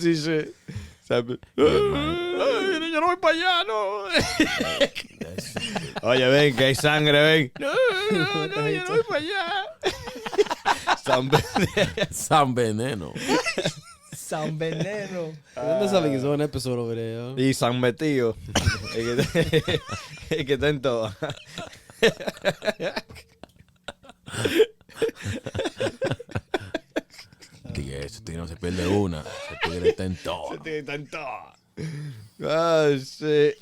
Sí, shit. Yo no voy para allá, no. Oye, ven, que hay sangre, ven. No, yo no voy para allá. San Veneno. San Veneno. ¿De dónde salen esos episodios over there? Y San Metido. Es que está en todo. Que ese tío no se pierde una. Se pierde está en todo. Está en todo. Oh, shit.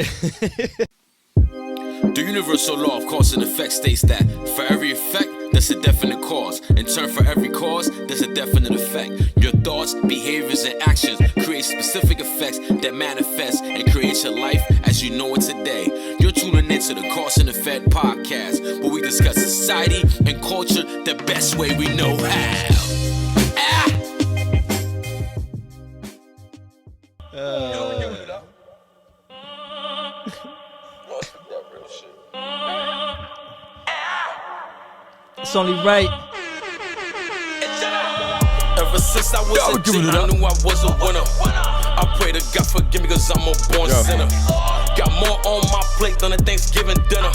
The universal law of cause and effect states that for every effect, there's a definite cause. In turn, for every cause, there's a definite effect. Your thoughts, behaviors, and actions create specific effects that manifest and create your life as you know it today. You're tuning into the Cause and Effect podcast, where we discuss society and culture the best way we know how. It's only right. Ever since I was a kid, I knew I was a winner. I pray to God forgive me cause I'm a born sinner. Got more on my plate than a Thanksgiving dinner.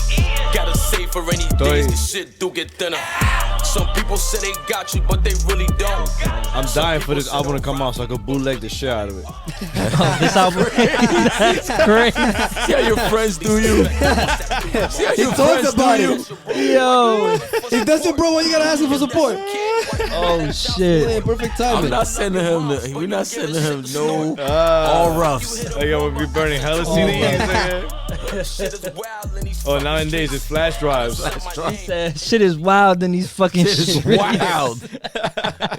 Gotta save for any days this shit do get thinner. Some people say they got you, but they really don't. I'm dying for this album to come out so I can bootleg the shit out of it. This album, that's crazy. See how your friends do you. See how your friends do you. Yo, If that's your bro, why you gotta ask him for support? oh shit. Yeah, perfect timing. I'm not sending him. We're not sending him no all roughs. Like, I would be burning hella CDs. Oh, nowadays it's flash drives. He said, shit is wild in these fucking Shit is streets. wild.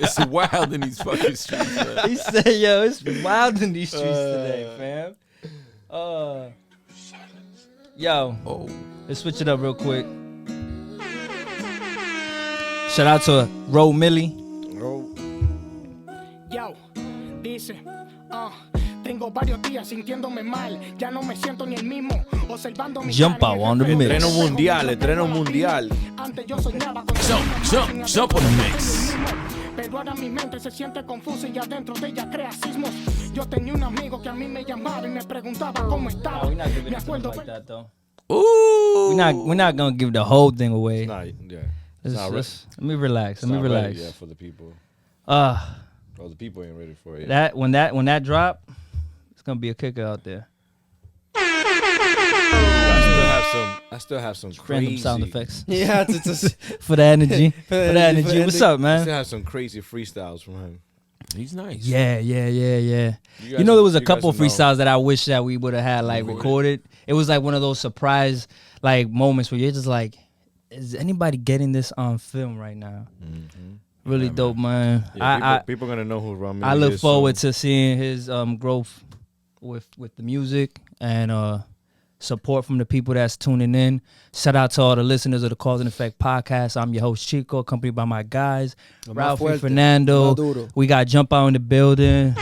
It's wild in these fucking streets, man. He said, yo, it's wild in these streets today, fam. Yo, Oh, let's switch it up real quick. Shout out to Ro Millie. Yo, dice, tengo varios días sintiéndome mal, ya no me siento ni el mismo, observando mi Jump out on the mix. Estreno mundial. Antes yo soñaba con jump on the mix. pero ahora mi mente se siente confusa y adentro de ella crea sismos. Yo tenía un amigo que a mí me llamaba y me preguntaba cómo estaba. we're not giving Me it acuerdo like that though. Ooh. We're not gonna give the whole thing away. Nah, yeah. Let me relax. Let me relax. Yeah, for the people. Oh, The people ain't ready for it. Yet. when that drop, it's gonna be a kicker out there. I still have some Random crazy sound effects Yeah, it's for the energy. For the energy, energy. What's up, I man? still have some crazy freestyles from him. He's nice. Yeah. guys- You know, there was a you guys couple will know. freestyles that I wish that we would have had like recorded. It was like one of those surprise like moments where you're just like, is anybody getting this on film right now? Really dope, man. Yeah, people gonna know who Ron I Millie look is forward soon. to seeing his growth with the music and support from the people that's tuning in. Shout out to all the listeners of the Cause and Effect podcast. I'm your host Chico, accompanied by my guys, Ralphie, fuerte, Fernando. más duro. We got Jump Out in the building.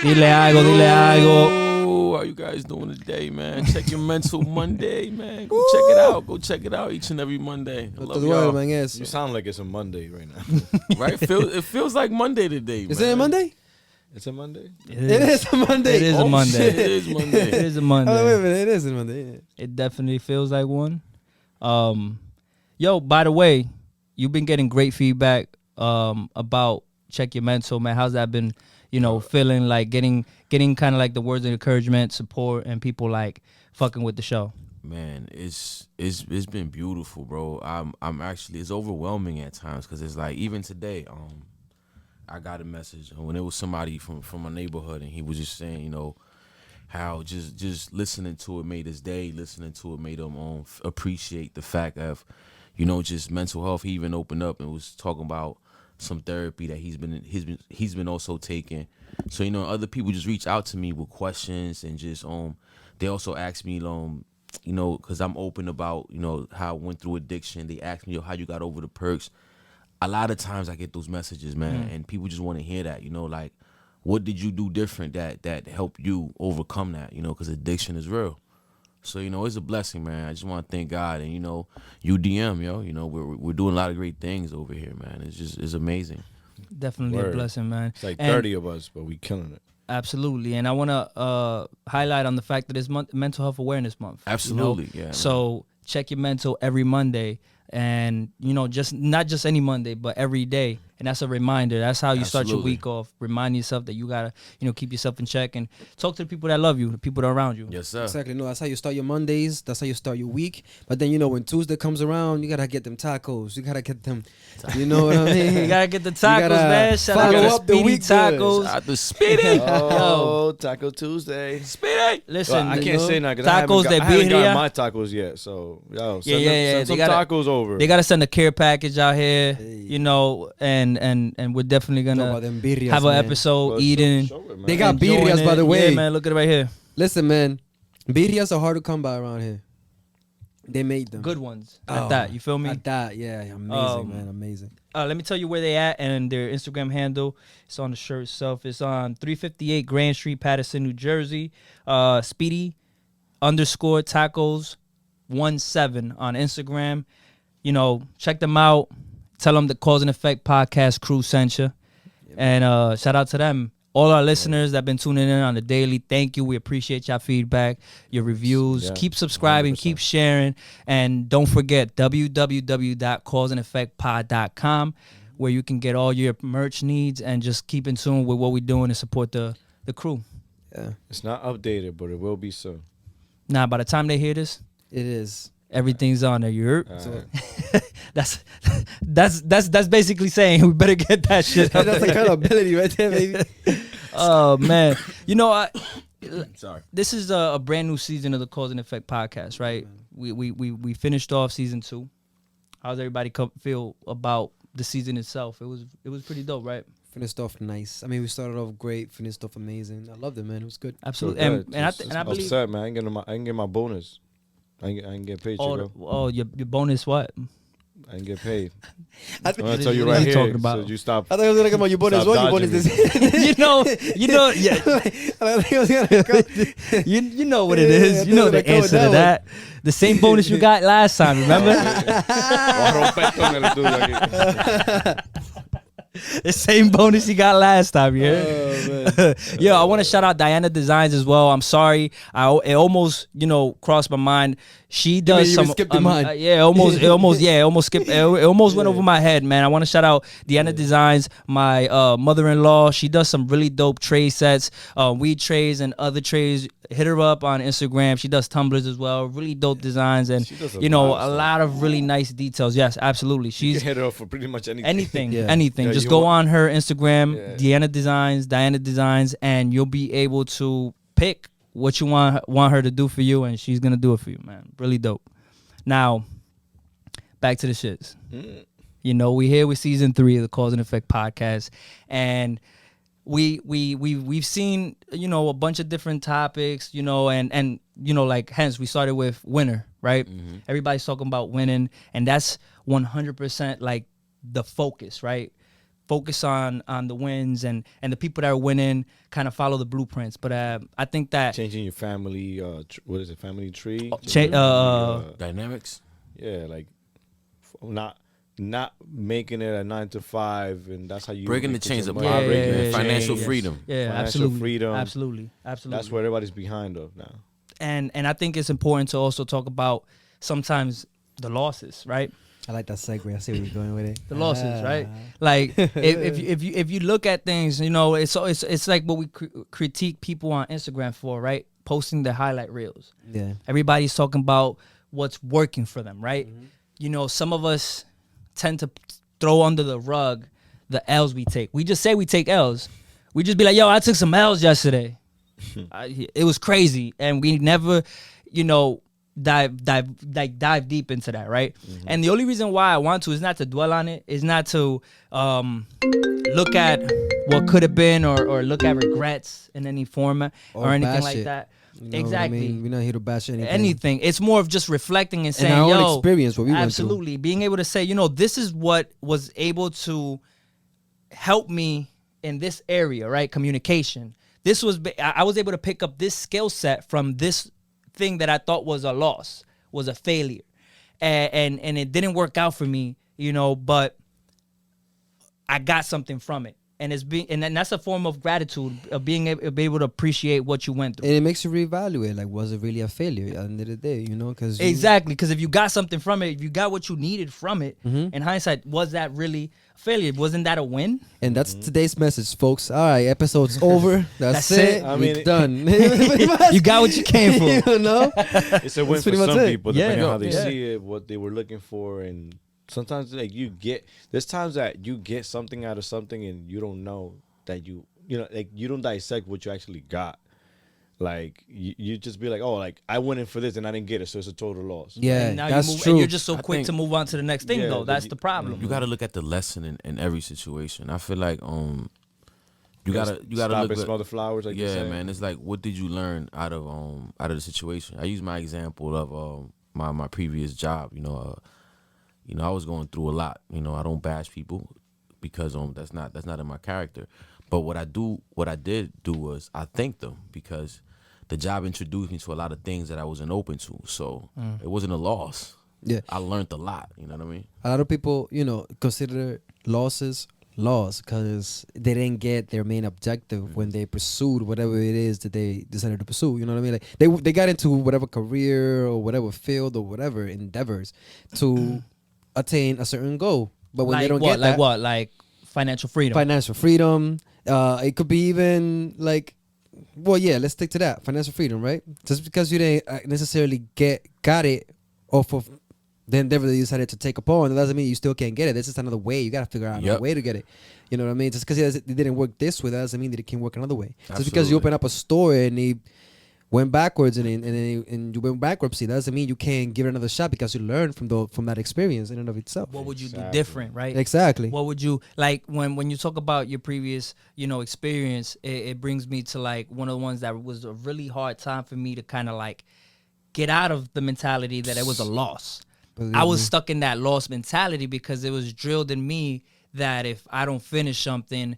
Dile algo. Oh, how you guys doing today, man? Check your mental Monday, man. Go check it out. Go check it out each and every Monday. I No te love y'all. duerman eso. You sound like it's a Monday right now. Right? It feels like Monday today, man. Is it a Monday? It's a Monday? It is a Monday. It is a Oh, Monday. shit, it is Monday. It is a Oh, wait a Monday. minute. It is a Monday. It definitely feels like one. Yo, by the way, you've been getting great feedback about Check Your Mental, man. How's that been, feeling like getting kind of like the words of encouragement, support, and people like fucking with the show? Man, it's been beautiful, bro. I'm actually, it's overwhelming at times because it's like even today, I got a message when it was somebody from my neighborhood and he was just saying, how just listening to it made his day, listening to it made him appreciate the fact of, just mental health. He even opened up and was talking about some therapy that he's been also taking. So other people just reach out to me with questions and just they also ask me because I'm open about how I went through addiction. They ask me how you got over the perks. A lot of times I get those messages, man, and people just want to hear that. Like what did you do different that helped you overcome that? Because addiction is real. So it's a blessing, man. I just want to thank God and UDM, yo. We're doing a lot of great things over here, man. It's amazing. Definitely Word. a blessing, man. It's like And 30 of us, but we killing it. Absolutely. And I want to highlight on the fact that it's Mental Health Awareness Month. Absolutely, yeah. So check your mental every Monday. And, just not just any Monday, but every day. And that's a reminder. That's how you start your week off. Remind yourself that you got to, keep yourself in check and talk to the people that love you, the people that are around you. Yes, sir. Exactly. No, that's how you start your Mondays. That's how you start your week. But then, when Tuesday comes around, you got to get them tacos. You got to get them, you know what I mean? You got to get the tacos, man. Shout out to Speedy Tacos. Shout out to Speedy. Oh, Taco Tuesday. Speedy. Listen, Well, I can't say nothing. Tacos I de haven't birria. got my tacos yet. So, send some tacos over. They got to send a care package out here, and we're definitely going Know about to them birrias, have an man. episode Well, eating. show it, man. They got enjoying birrias, by the it. way. Yeah, man, look at it right here. Listen, man. Birrias are hard to come by around here. They made them. Good ones Oh, at that. You feel me? At that, yeah. Amazing, man. Amazing. Let me tell you where they at and their Instagram handle. It's on the shirt itself. It's on 358 Grand Street, Patterson, New Jersey. Speedy _tacos 17 on Instagram. Check them out. Tell them the Cause and Effect podcast crew sent you. And shout out to them. All our listeners that have been tuning in on the daily, thank you. We appreciate your feedback, your reviews. Yeah, keep subscribing, 100%. keep sharing. And don't forget, www.causeandeffectpod.com, where you can get all your merch needs and just keep in tune with what we're doing to support the crew. Yeah, It's not updated, but it will be soon. Now, by the time they hear this, it is. everything's on there. You heard? Alright. That's basically saying we better get that shit up. That's accountability right there, baby. Oh man, Sorry. this is a brand new season of the Cause and Effect podcast, right? We finished off season 2. How's everybody feel about the season itself? It was pretty dope, right? Finished off nice. I mean, we started off great. Finished off amazing. I loved it, man. It was good. Absolutely. Good. And I Just believe upset, man. I ain't get my bonus. I ain't get paid, Chico. your bonus what? I ain't get paid. I I'm gonna tell you what are right you here. talking about? So you stop. thought he was gonna come on. You bonus Stop one. You bonus dodging this. yeah. I thought he was gonna come. You know what it Yeah, is. You know I the thought it was answer to that that. The same bonus you got last time, remember? Voy a romper esto en el estudio aquí. The same bonus you got last time, you heard? Oh, man. Yo, I want to shout out Diana Designs as well. I'm sorry, it almost crossed my mind. She does you some skipped your mind. it almost skipped. It almost went over my head, man. I want to shout out Diana Designs, my mother-in-law. She does some really dope tray sets, weed trays and other trays. Hit her up on Instagram. She does tumblers as well. Really dope designs and She does a a lot of lot of really nice details. Yes, absolutely. You She's can hit her up for pretty much anything. anything, Yeah. anything. Yeah, Just you go want- on her Instagram, Yeah. Diana Designs, and you'll be able to pick what you want her to do for you, and she's gonna do it for you, man. Really dope. Now, back to the shits. We here with season 3 of the Cause and Effect podcast, and we've seen a bunch of different topics, and like hence we started with winner, right? Everybody's talking about winning, and that's 100% like the focus, right? Focus on the wins and the people that are winning kind of follow the blueprints. But I think that Changing your family, what is it? Family tree. Dynamics. Yeah, like not making it a 9 to 5, and that's how you Breaking the make chains your of money. poverty Breaking the and financial chains. freedom. yeah, Financial absolutely, freedom. absolutely. That's what everybody's behind of now. And I think it's important to also talk about sometimes the losses, right? I like that segue. I see where you're going with it. The losses, right? Like if you look at things, it's like what we critique people on Instagram for, right? Posting the highlight reels. Yeah. Everybody's talking about what's working for them, right? Some of us tend to throw under the rug the L's we take. We just say we take L's. We just be like, yo, I took some L's yesterday. It was crazy. And we never, dive deep into that, right? And the only reason why I want to is not to dwell on it, is not to look at what could have been or look at regrets in any format or anything bash like it. that. You know Exactly. what I mean? We're not here to bash anything. Anything. It's more of just reflecting and saying, our own yo, experience, what we went through. absolutely. Being able to say, this is what was able to help me in this area, right? Communication. I was able to pick up this skill set from this thing that I thought was a loss, was a failure. And it didn't work out for me, but I got something from it. and then that's a form of gratitude of being able to appreciate what you went through. And it makes you reevaluate, like, was it really a failure at the end of the day, you know? Cause Exactly, because if you got something from it, if you got what you needed from it, Mm-hmm. in hindsight, was that really a failure? Wasn't that a win? And that's today's message, folks. All right, episode's over. That's it. I We're mean, done. You got what you came for. You know? It's a win That's for pretty much some it. people, Yeah. depending on how they Yeah. see it, what they were looking for, and sometimes like there's times that you get something out of something and you don't know that you know, like you don't dissect what you actually got. Like you just be like, oh, like I went in for this and I didn't get it, so it's a total loss. Yeah, And now that's you move, true. and you're just so I quick think- to move on to the next thing, Yeah, though. but That's you- the problem. You got to look at the lesson in every situation. I feel like you gotta stop look and at, smell the flowers. Like you're yeah, saying. man. It's like, what did you learn out of the situation? I use my example of my previous job. You know, I was going through a lot. You know, I don't bash people because that's not in my character. But what I did do was I thanked them because the job introduced me to a lot of things that I wasn't open to. So it wasn't a loss. Yeah. I learned a lot. You know what I mean? A lot of people, you know, consider losses loss because they didn't get their main objective when they pursued whatever it is that they decided to pursue. You know what I mean? Like they got into whatever career or whatever field or whatever endeavors to attain a certain goal. But when they don't get that, like financial freedom. financial freedom, it could be even like, well, yeah, let's stick to that, financial freedom, right? Just because you didn't necessarily got it off of the endeavor that you decided to take upon, that doesn't mean you still can't get it. That's just another way. You got to figure out another Yep. way to get it. You know what I mean? Just because it didn't work this way, that doesn't mean that it can work another way. Just because you Absolutely. open up a store and it went backwards and you went bankruptcy, that doesn't mean you can't give it another shot because you learned from that experience in and of itself. What would you do Exactly. different, right? Exactly. What would you like when you talk about your previous, experience? It brings me to like one of the ones that was a really hard time for me to kind of like get out of the mentality that it was a loss. Believe I was me. stuck in that loss mentality because it was drilled in me that if I don't finish something,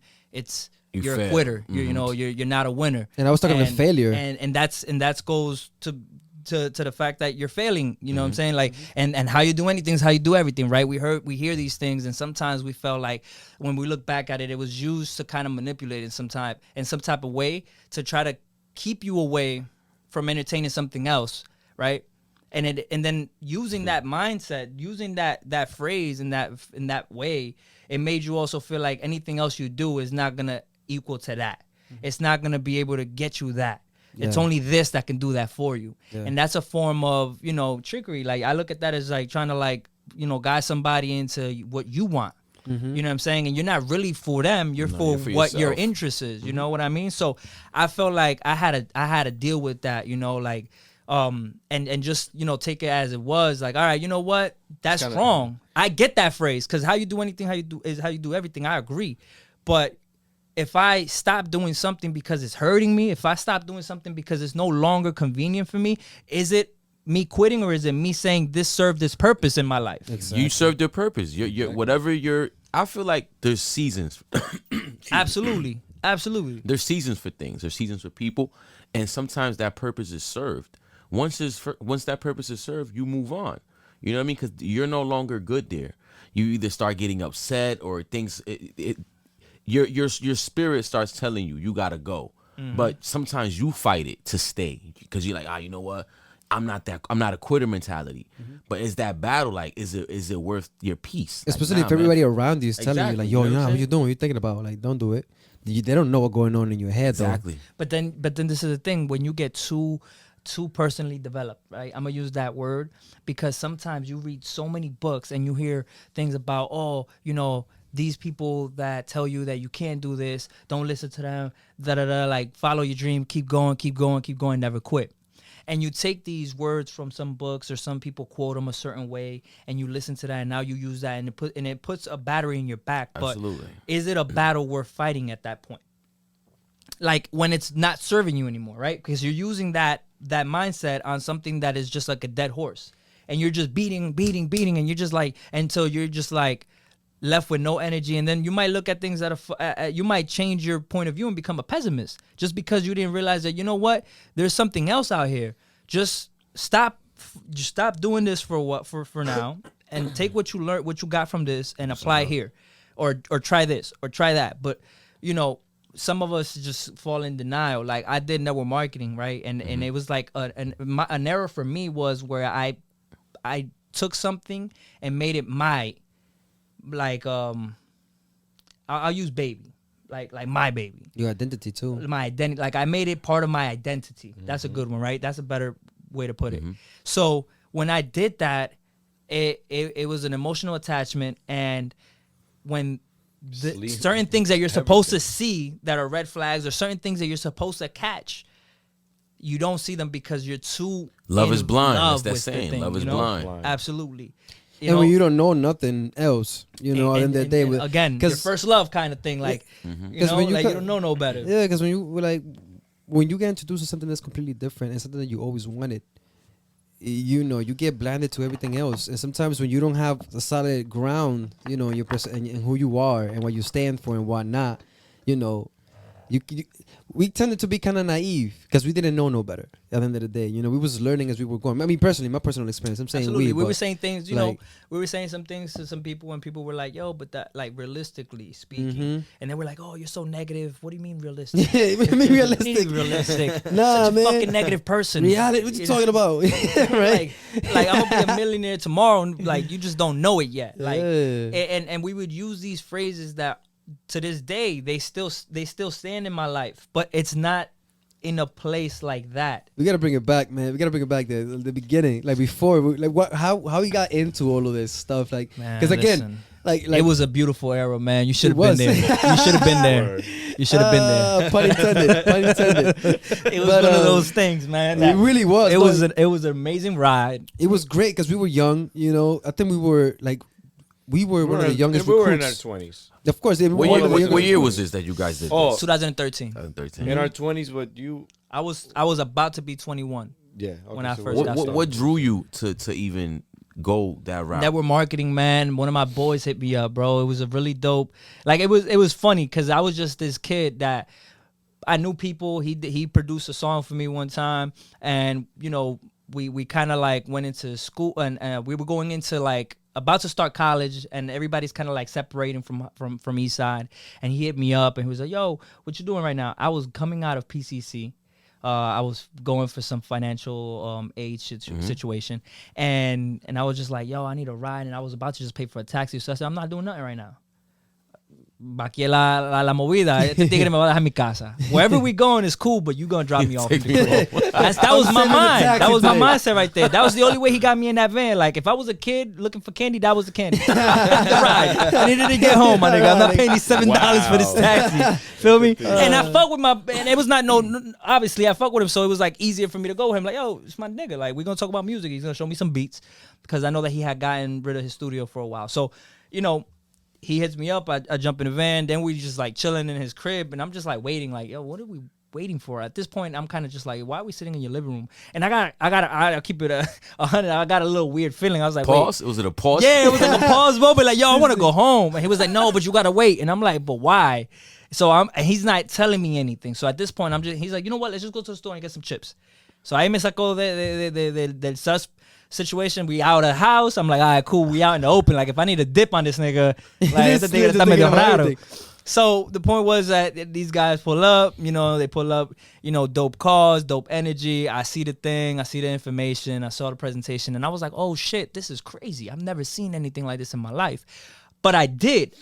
you're a fail. quitter. You're not a winner. And I was talking about failure. And that goes to the fact that you're failing. You know what I'm saying? Like and how you do anything is how you do everything, right? We hear these things, and sometimes we felt like when we look back at it, it was used to kind of manipulate in some type of way to try to keep you away from entertaining something else, right? And then using that mindset, using that phrase in that way, it made you also feel like anything else you do is not gonna equal to that. It's not gonna be able to get you that. It's Yeah. only this that can do that for you. Yeah. And that's a form of, trickery. Like I look at that as like trying to guide somebody into what you want. You know what I'm saying? And you're not really for them. You're for you're for what your yourself. interest is. You know what I mean? So I felt like I had to deal with that, and just take it as it was. Like, all right, you know what? That's kinda- wrong. I get that phrase because how you do anything, how you do everything. I agree, but if I stop doing something because it's hurting me, if I stop doing something because it's no longer convenient for me, is it me quitting or is it me saying this served this purpose in my life? You served your purpose. I feel like there's seasons. Absolutely. There's seasons for things. There's seasons for people, and sometimes that purpose is served. Once that purpose is served, you move on. You know what I mean? Because you're no longer good there. You either start getting upset or things. Your spirit starts telling you gotta go. But sometimes you fight it to stay because you're like, you know what? I'm not a quitter mentality. But is that battle like? Is it worth your peace? Like, Especially nah, if everybody man. around you is telling you, Exactly. like, You yo, know what I'm what saying? you doing? What you thinking about? Like, don't do it. They don't know what's going on in your head, though. Exactly. But then this is the thing, when you get too personally developed, right? I'm gonna use that word because sometimes you read so many books and you hear things about, these people that tell you that you can't do this, don't listen to them, like follow your dream, keep going, never quit. And you take these words from some books or some people quote them a certain way and you listen to that and now you use that and it puts a battery in your back. But Absolutely. is it a battle worth fighting at that point? Like when it's not serving you anymore, right? Because you're using that mindset on something that is just like a dead horse. And you're just beating, and you're just like, until you're just like left with no energy. And then you might look at things that you might change your point of view and become a pessimist just because you didn't realize that, you know what, there's something else out here. Just stop doing this for now and take what you learned, what you got from this and apply here or try this or try that. But some of us just fall in denial. Like I did network marketing, right? And it was like an error for me was where I took something and made it my, like I'll use baby, like my baby. Your identity too. My identity, like I made it part of my identity. That's a good one, right? That's a better way to put it. So when I did that, it was an emotional attachment, and when certain things that you're supposed to see that are red flags, or certain things that you're supposed to catch, you don't see them because you're too Love is blind. love That's that with the saying. thing, Love is blind. Absolutely. And when you don't know nothing else, other than that day, and again, your first love kind of thing, like you don't know no better. Yeah, because when you get introduced to something that's completely different and something that you always wanted, you get blinded to everything else. And sometimes when you don't have a solid ground, in your person and who you are and what you stand for and whatnot, we tended to be kind of naive because we didn't know no better. At the end of the day, we was learning as we were going. I mean, personally, my personal experience. I'm saying absolutely. We were saying things, we were saying some things to some people, and people were like, "Yo, but that, like, realistically speaking," and they were like, "Oh, you're so negative. What do you mean realistic? Yeah, what do you mean realistic? Realistic? Nah, Such man. a fucking negative person. Reality. What you talking about? Right? like I'm gonna be a millionaire tomorrow, and like you just don't know it yet. Like, Yeah. and we would use these phrases that to this day they still stand in my life, but it's not in a place like that. We gotta bring it back, man. We gotta bring it back to the beginning, like before, how we got into all of this stuff, like because again, listen, like it was a beautiful era, man. You should have been was. there. You should have been there. You should have been there. Pun intended. Pun intended. It was one of those things, man. It really was. It was an amazing ride. It was great because we were young. I think we were one of the youngest We were in recruits. our 20s. Of course, What year was this that you guys did? Oh, 2013. 2013. in our 20s, but you... I was about to be 21. Yeah. Okay, When I so first what- got started. What drew you to even go that route? Network marketing, man. One of my boys hit me up, bro. It was a really dope. Like it was funny because I was just this kid that I knew people. He produced a song for me one time, and we kind of like went into school, and we were going into like about to start college, and everybody's kind of like separating from East Side, and he hit me up and he was like, "Yo, what you doing right now?" I was coming out of PCC. I was going for some financial aid situation, and I was just like, "Yo, I need a ride," and I was about to just pay for a taxi, so I said, "I'm not doing nothing right now. Aquí la movida, este tigre me va a dejar mi casa. Wherever we going is cool, but you gonna drop me off." That was my mind. That was my mindset right there. That was the only way he got me in that van. Like if I was a kid looking for candy, that was the candy. The ride. I needed to get home, my nigga. I'm not paying these $7 for this taxi. Feel me? And I fuck with and it was not obviously I fuck with him, so it was like easier for me to go with him. Like, yo, it's my nigga. Like we gonna talk about music. He's gonna show me some beats because I know that he had gotten rid of his studio for a while. So, he hits me up. I jump in the van. Then we just like chilling in his crib, and I'm just like waiting. Like, yo, what are we waiting for? At this point, I'm kind of just like, why are we sitting in your living room? And I keep it 100. I got a little weird feeling. I was like, pause. Wait. Was it a pause? Yeah, it was like a pause moment. Like, yo, I want to go home. And he was like, no, but you gotta wait. And I'm like, but why? So and he's not telling me anything. So at this point, he's like, you know what? Let's just go to the store and get some chips. So ahí me sacó del sus situation. We out of the house. I'm like, all right, cool. We out in the open. Like, if I need a dip on this nigga, like, este tigre está medio raro. So the point was that these guys pull up, they pull up, dope cars, dope energy. I see the thing. I see the information. I saw the presentation. And I was like, oh, shit, this is crazy. I've never seen anything like this in my life. But I did,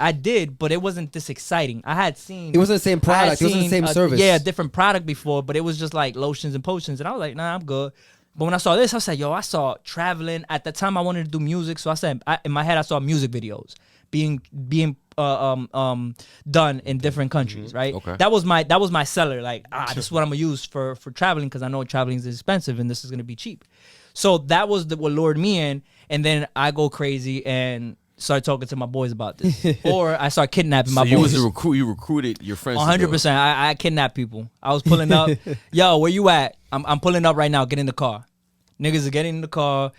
but it wasn't this exciting. I had seen... It wasn't the same product. It wasn't the same service. Yeah, a different product before, but it was just like lotions and potions. And I was like, nah, I'm good. But when I saw this, I said, yo, I saw traveling. At the time, I wanted to do music. So I said, in my head, I saw music videos being done in different countries, right? Okay. That was my seller. Like, this is what I'm going to use for traveling because I know traveling is expensive and this is going to be cheap. So that was what lured me in. And then I go crazy and start talking to my boys about this, or I start kidnapping my boys. You was a recruit. You recruited your friends. 100%. I kidnapped people. I was pulling up. Yo, where you at? I'm pulling up right now. Get in the car. Niggas are getting in the car,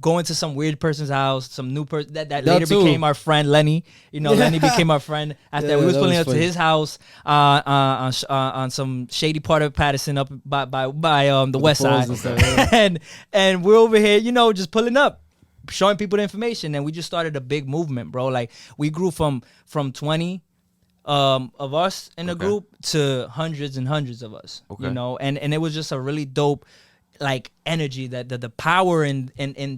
going to some weird person's house. Some new person that later became our friend Lenny. Lenny became our friend after that. We was pulling up to his house on some shady part of Patterson up by the west side, and we're over here, just pulling up, showing people the information, and we just started a big movement, bro. Like we grew from 20 of us in the Okay. group to hundreds and hundreds of us. Okay. You know, and it was just a really dope like energy that the power and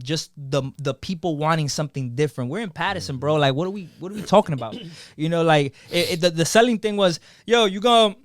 just the people wanting something different. We're in Patterson, bro. Like what are we talking about? You know, like the selling thing was, yo, you gonna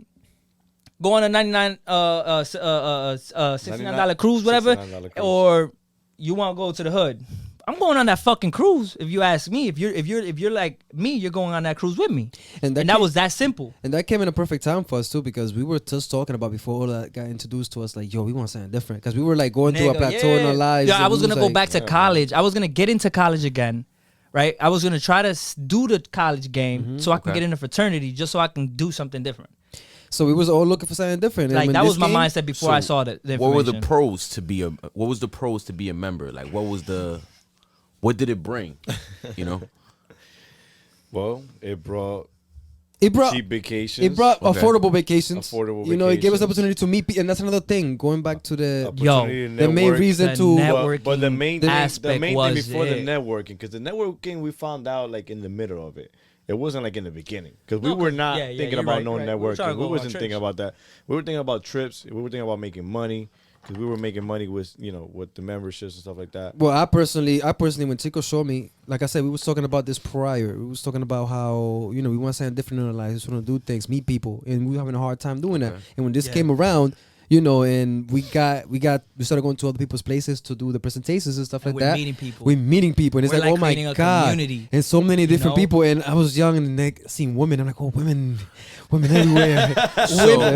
go on a $69 cruise, whatever, $69 cruise. or you want to go to the hood. I'm going on that fucking cruise. If you ask me, if you're like me, you're going on that cruise with me, and that was that simple. And that came in a perfect time for us too, because we were just talking about before all that got introduced to us. Like, yo, we want something different, because we were like going through a plateau in our lives. Yeah, I and was we gonna go like, back to college. I was gonna get into college again, right? I was gonna try to do the college game so I can Okay. get in a fraternity, just so I can do something different. So we was all looking for something different. And Like when that this was my came- mindset before I saw the information. What were the pros to be a member? Like what did it bring? You know? Well, it brought It brought cheap vacations. It brought Okay. affordable vacations. Affordable You know, it gave us vacations. opportunity to meet people, and that's another thing. Going back to the opportunity to the main network. reason The to network- But the main thing, aspect the main was thing before the it. networking, because the networking we found out like in the middle of it. It wasn't like in the beginning, because we No, were 'cause- not yeah, thinking you're about right, no right. We were trying to networking. go We on wasn't trips. thinking about that. We were thinking about trips. We were thinking about making money, because we were making money with with the memberships and stuff like that. Well, I personally, when Chico showed me, like I said, we was talking about this prior. We was talking about how we want something different in our lives. We want to do things, meet people, and we were having a hard time doing that. And when this Yeah. came around, and we started going to other people's places to do the presentations and stuff And like we're that. meeting people. We're meeting people, and it's We're like, like oh my creating a god, community, and so many different know? people. And I was young and like seeing women. I'm like, oh, women everywhere.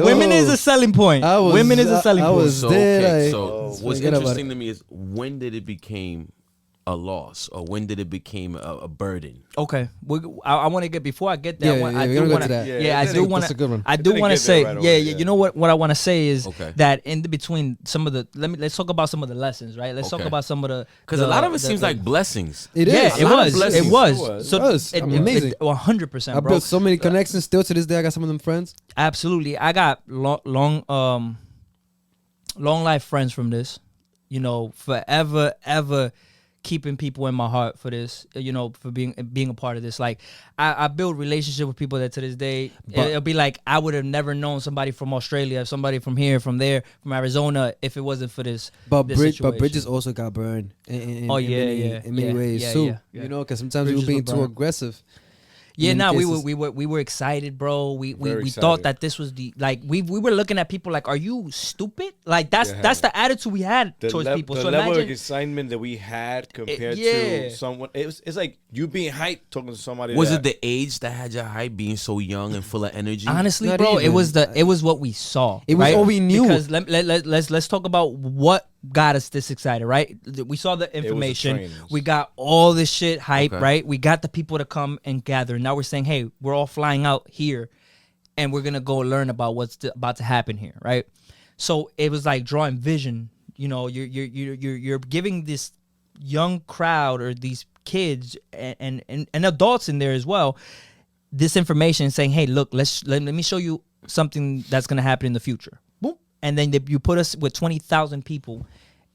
Women is a selling point. Women is a selling I point. was So there. okay, I- so what's forget about interesting it. to me is when did it became a loss, or when did it became a burden? Okay, I want to get before I get there. Yeah, I we're do gonna go want to that. Yeah, Yeah, I it do didn't- want that's a good one. I do didn't want to get there say, right yeah, away, yeah. yeah. You know what I want to say is Okay. that in the between some of the let's talk about some of the lessons, right? Let's talk Okay. about some of the Because a lot of it seems like blessings. It yeah, is. it A lot of was. blessings. It was. It was. So It was. Amazing. 100%, I bro. built so many connections. Still to this day, I got some of them friends. Absolutely. I got long life friends from this. Forever ever keeping people in my heart for this. For being a part of this. Like I build relationship with people that to this day it'll be like I would have never known somebody from Australia, somebody from here, from there, from Arizona if it wasn't for this. But this Bridges situation. also got burned in many yeah, ways yeah, too. yeah. Because sometimes Bridges we were being were too burned. aggressive. Yeah, in no, cases. we were excited, bro. We Very thought excited. that this was we were looking at people like, are you stupid? Like that's Yeah. the attitude we had towards people. The So level imagine, of excitement that we had compared yeah. to someone, it's like you being hyped talking to somebody. Was that, it the age that had your hype, being so young and full of energy? honestly, Not bro, even. it was what we saw. It was right? all we knew. Because let's talk about what got us this excited, right? We saw the information. trainings. We got all this shit hype, Okay. right? We got the people to come and gather. Now we're saying, hey, we're all flying out here, and we're gonna go learn about what's about to happen here, right? So it was like drawing vision. You're giving this young crowd or these kids and adults in there as well this information, saying, hey, look, let me show you something that's gonna happen in the future. Boom. And then you put us with 20,000 people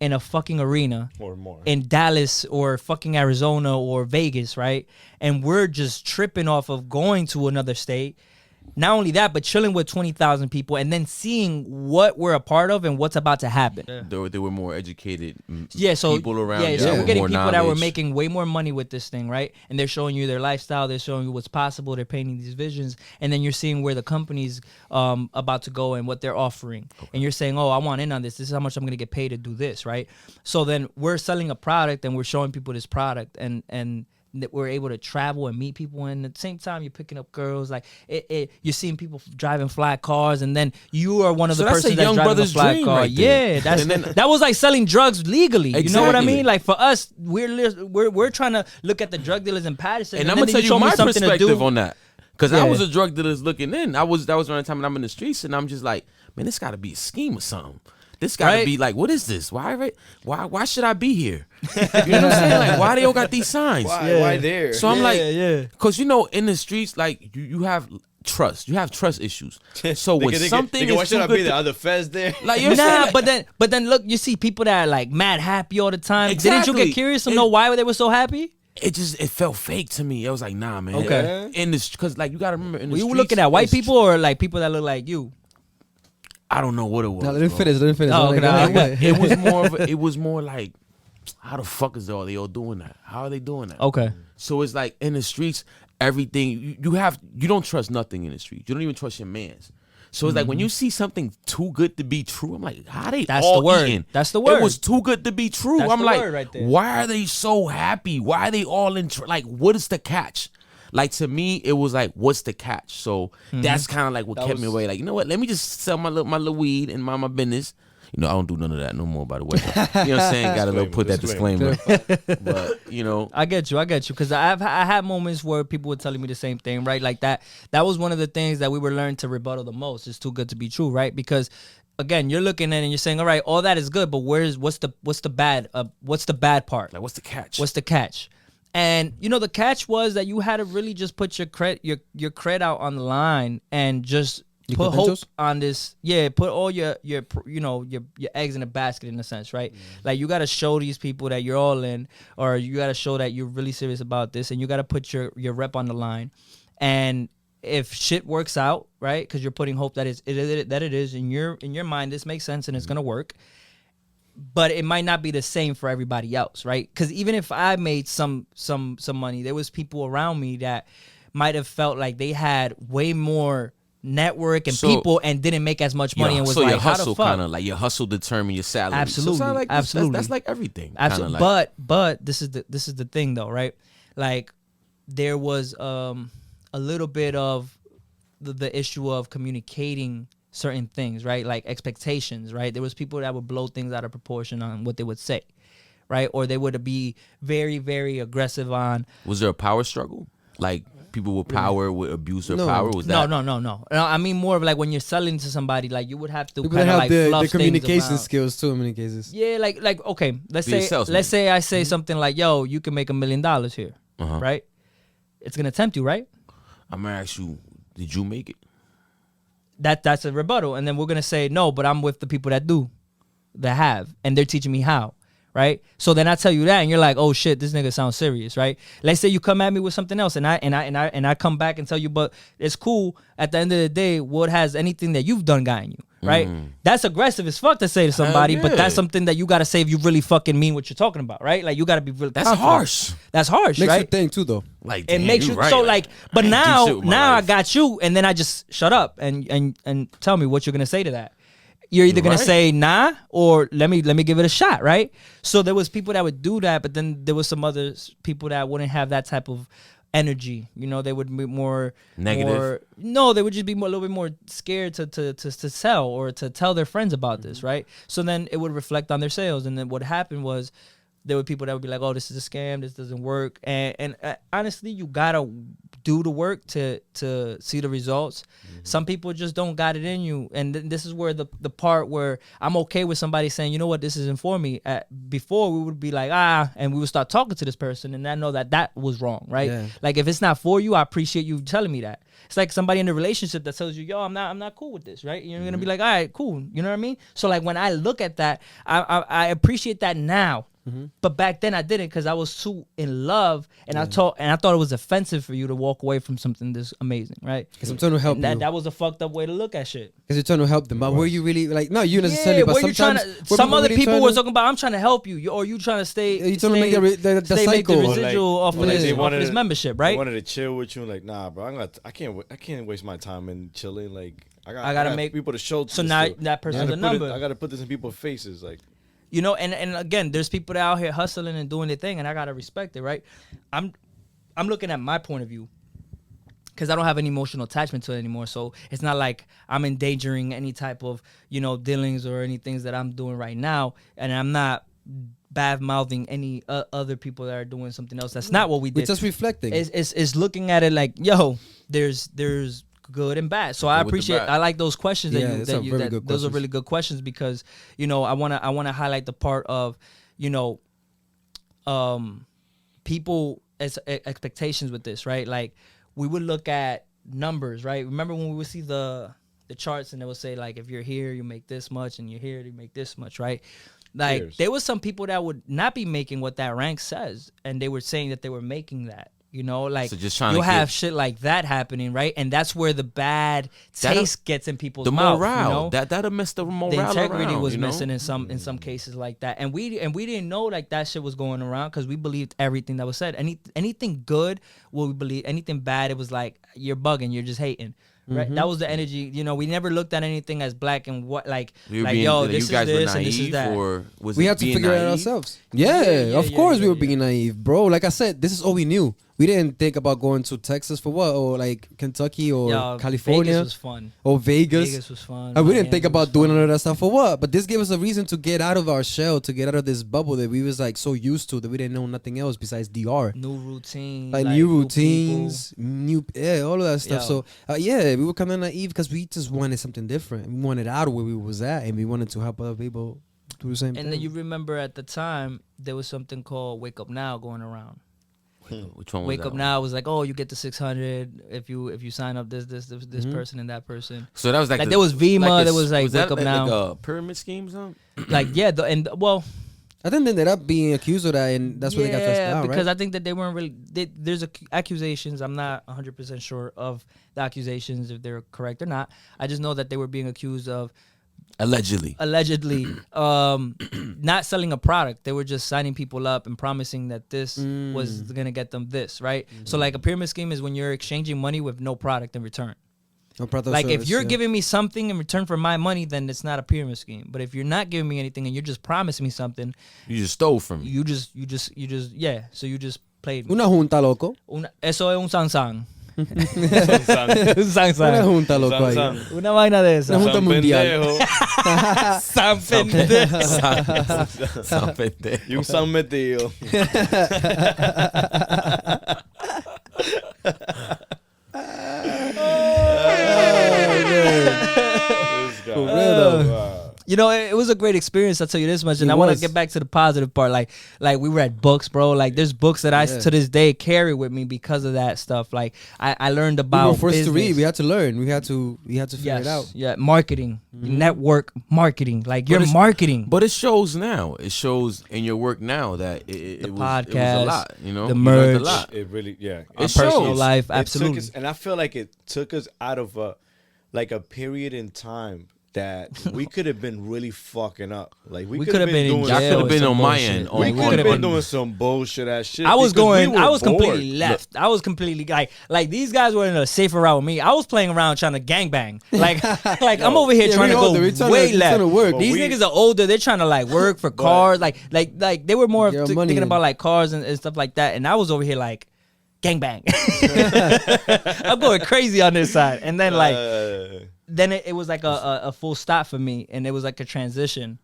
in a fucking arena or more. in Dallas or fucking Arizona or Vegas, right? And we're just tripping off of going to another state. Not only that, but chilling with 20,000 people and then seeing what we're a part of and what's about to happen. There were more educated So people around. Yeah, you so that we're were getting more people that were knowledge. making way more money with this thing, right? And they're showing you their lifestyle, they're showing you what's possible, they're painting these visions, and then you're seeing where the company's about to go and what they're offering. And you're saying, oh, I want in on this. This is how much I'm gonna get paid to do this, right? So then we're selling a product and we're showing people this product and that we're able to travel and meet people, and at the same time you're picking up girls. Like you're seeing people driving fly cars, and then you are one of So the that's a persons that's young driving a brother's fly dream car. right there. Yeah, that's And then- that was like selling drugs legally. You know what I Exactly. mean? Like for us, we're trying to look at the drug dealers in Patterson, And I'm then gonna tell show you me my something to perspective do. on that, because I Yeah. was a drug dealer's looking in. That was around the time when I'm in the streets, and I'm just like, man, this got to be a scheme or something. This got to Right? be like, what is this? Why should I be here? You know what I'm saying? Like, why they all got these signs? Why there? So I'm like, yeah. because in the streets, like you have trust, you have trust issues. So when something why is should too I good be to- there? Are the feds there? like you're saying, Nah, like, but then look, you see people that are like mad happy all the time. Didn't you Exactly. get curious to know why they were so happy? it felt fake to me. I was like, nah, man. Okay. In this, because like you gotta remember, in the Were you streets, looking at white it's- people or like people that look like you? I don't know what it was. No, let him bro. finish. Let him finish. Oh, Like, okay, go okay. ahead. It was more of it was more like, how the fuck is they all doing that? How are they doing that? Okay. So it's like in the streets, everything you don't trust nothing in the streets. You don't even trust your mans. So it's like when you see something too good to be true, I'm like, how they That's all the word. eating? That's the word. It was too good to be true. That's I'm the like, word right there. why are they so happy? Why are they all in? Like, what is the catch? Like to me, it was like, what's the catch? So that's kind of like what That kept me was- away. Like, you know what? Let me just sell my little weed and mind my business. You know, I don't do none of that no more, by the way. You know what I'm saying? Got to put that disclaimer. But, you know. I get you, because I had moments where people were telling me the same thing, right? Like that was one of the things that we were learning to rebuttal the most. It's too good to be true, right? Because again, you're looking at it and you're saying, all right, all that is good, but what's the bad part? Like, what's the catch? What's the catch? And you know, the catch was that you had to really just put your cred out on the line and just put hope credentials? on this. Yeah, put all your eggs in a basket in a sense, right? Like you got to show these people that you're all in, or you got to show that you're really serious about this, and you got to put your rep on the line. And if shit works out, right? Because you're putting hope that it is in your mind, this makes sense and it's gonna work. But it might not be the same for everybody else, right? Because even if I made some money, there was people around me that might have felt like they had way more network and So- people and didn't make as much money and was so like, your how the hustle fuck? kind of like your hustle determine your salary. Absolutely, So it's like absolutely. That's like everything. Absolutely. Kinda like, But this is the thing though, right? Like there was a little bit of the issue of communicating certain things, right? Like expectations, right? There was people that would blow things out of proportion on what they would say, right? Or they would be very, very aggressive on. was there a power struggle? Like people with power would abuse their No. power? Was No, that no. I mean more of like when you're selling to somebody, like you would have to People kind that of have like the fluff communication things skills too in many cases. Yeah, like okay, let's Be a say salesman. let's say I say something like, "Yo, you can make $1 million here," Uh-huh. right? It's gonna tempt you, right? I'm gonna ask you, did you make it? That's a rebuttal, and then we're gonna say no, but I'm with the people that have, and they're teaching me how, right? So then I tell you that, and you're like, oh shit, this nigga sounds serious, right? Let's say you come at me with something else, and I come back and tell you, but it's cool. At the end of the day, what has anything that you've done gotten you, right? That's aggressive as fuck to say to somebody, but yeah. that's something that you gotta say if you really fucking mean what you're talking about, right? Like you gotta be really. That's confident. harsh. That's harsh, Makes right? you think too, though. Like It damn, makes you right. so like, but I ain't do now shit with my I life. got you, and then I just shut up and tell me what you're gonna say to that. You're either gonna Right. say nah or let me give it a shot, right? So there was people that would do that, but then there was some other people that wouldn't have that type of energy. You know, they would be more Negative? no, they would just be a little bit more scared to sell or to tell their friends about this, right? So then it would reflect on their sales, and then what happened was there were people that would be like, "Oh, this is a scam. This doesn't work." And honestly, you gotta do the work to see the results. Some people just don't got it in you, and this is where the part where I'm okay with somebody saying, "You know what, this isn't for me." Before we would be like, and we would start talking to this person, and I know that was wrong, right? Yeah. Like if it's not for you, I appreciate you telling me that. It's like somebody in a relationship that tells you, "Yo, I'm not cool with this," right? You're gonna be like, "All right, cool." You know what I mean? So like when I look at that, I appreciate that now. But back then I didn't because I was too in love, and I thought it was offensive for you to walk away from something this amazing, right? Because I'm trying to help And you. that was a fucked up way to look at shit. Because you're trying to help them. But were you really like? No, you necessarily. But where you trying sometimes to, were some other really people trying were to- talking about, I'm trying to help you, or you trying to stay. You trying to make the make the cycle. residual off of Or like this, they off of wanted this to- membership, They right? wanted to chill with you, like, nah, bro, I can't waste my time in chilling. Like, I gotta got make- people to show. so this now to. that person's I a gotta put number. I gotta put this in people's faces, like. You know, and again, there's people that out here hustling and doing their thing, and I gotta respect it, right? I'm looking at my point of view because I don't have any emotional attachment to it anymore. So it's not like I'm endangering any type of dealings or any things that I'm doing right now, and I'm not bad mouthing any other people that are doing something else. That's not what we We're did. just reflecting. It's looking at it like, yo, there's good and bad. So I Good with the appreciate. bad. I like those questions Yeah, that those are very good those are questions. really good questions because I wanna highlight the part of people expectations with this, right? Like we would look at numbers, right? Remember when we would see the charts and it would say like if you're here you make this much and you're here you make this much, right? Like Cheers. there was some people that would not be making what that rank says, and they were saying that they were making that. You know, like So just trying you'll to have get- shit like that happening, right? And that's where the bad That'll- taste gets in people's The mouth. morale, You know? that'll mess the morale The integrity around, was you know? missing in some cases like that, and we didn't know like that shit was going around because we believed everything that was said. Anything good, what we believe. Anything bad, it was like you're bugging, you're just hating. Right? That was the energy. You know, we never looked at anything as black and white. Like You like being- yo, you this guys is were this and this is naive, that. or was We it had to being figure it out naive? ourselves. Yeah, of course we were yeah. being naive, bro. Like I said, this is all we knew. We didn't think about going to Texas for what, or like Kentucky or Yo, California Vegas was fun. or Vegas. Vegas was fun. And we didn't Miami think was about doing fun. none of that stuff for what. But this gave us a reason to get out of our shell, to get out of this bubble that we was like so used to that we didn't know nothing else besides DR. New routine, Like new routines, all of that stuff. Yo. So we were kind of naive because we just wanted something different. We wanted out of where we was at, and we wanted to help other people do the same thing. And then you remember at the time there was something called Wake Up Now going around. Which one was Wake that Up one? Now was like, oh, you get the 600 if you sign up this person and that person. So that was like, Like, there was Vima, there was, like, that Wake Up like Now. a pyramid scheme or something? Like well, I think they ended up being accused of that, and that's why they got dressed down, because right? I think that they weren't really. There's accusations. I'm not 100% sure of the accusations if they're correct or not. I just know that they were being accused of Allegedly. not selling a product. They were just signing people up and promising that this was gonna get them this, right? So like a pyramid scheme is when you're exchanging money with no product in return. No product Like if service, you're yeah. giving me something in return for my money, then it's not a pyramid scheme. But if you're not giving me anything and you're just promising me something, You just stole from me. you just yeah. So you just played me. Una junta, loco. Eso es un sangsang. Un Una sangsang. junta, loco. ahí. Una vaina de esa. Una junta mundial. San pendejo. San pendejo. Y un San metido. This guy. For real though. Wow. You know, it was a great experience. I'll tell you this much, and It I want to was. get back to the positive part. Like we read books, bro. Like there's books that I Yeah. to this day carry with me because of that stuff. Like I learned We about were forced to read. business. We had to learn. We had to figure it out. Yeah, marketing, network marketing. Like But you're it's- marketing. But it shows now. It shows in your work now that it was a podcast, lot. You know, the You learned merch. a lot. It really, yeah. Our It personal shows. life, It took absolutely. us, and I feel like it took us out of a period in time that we could have been really fucking up. Like we could have been in doing Y'all jail could have or been some on my bullshit. end. we Like, could have been doing some bullshit ass shit. I was because we going. were I was bored. completely left. I was completely like these guys were in a safer route with me. I was playing around trying to gangbang. Like I'm over here Yeah, trying we to older. We go trying to- way we left. trying to work. But These we- niggas are older. They're trying to like work for cars. Like they were more of Get money thinking in. about like cars and stuff like that. And I was over here like gangbang. I'm going crazy on this side. And then like then it was like a full stop for me, and it was like a transition.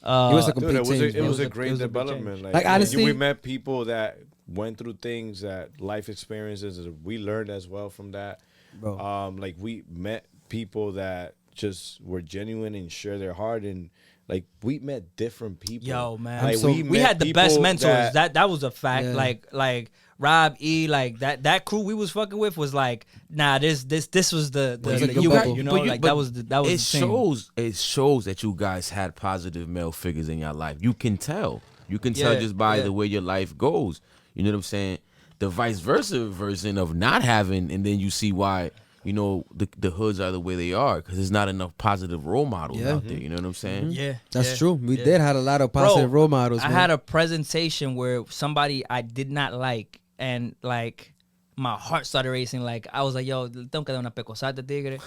It was a Dude, complete change. it bro. was a It great was a big development. change. Like, honestly- we met people that went through things, that life experiences that we learned as well from that. Bro. Like we met people that just were genuine and share their heart, and like we met different people. Yo, man. Like, so- we met had the best people mentors. That was a fact. Yeah. Like Rob E, like that crew we was fucking with was like, nah, this was the It's like a you, bubble. you know, But like that was the it thing. shows that you guys had positive male figures in your life. You can tell. You can tell Yeah, just by yeah. the way your life goes. You know what I'm saying? The vice versa version of not having, and then you see why, you know, the hoods are the way they are, because there's not enough positive role models Yeah. out there. You know what I'm saying? Yeah, That's yeah, true. We yeah. did have a lot of positive Bro, role models. I man. had a presentation where somebody I did not like, and like my heart started racing. Like I was like, yo, tengo que dar una pecosada, tigre.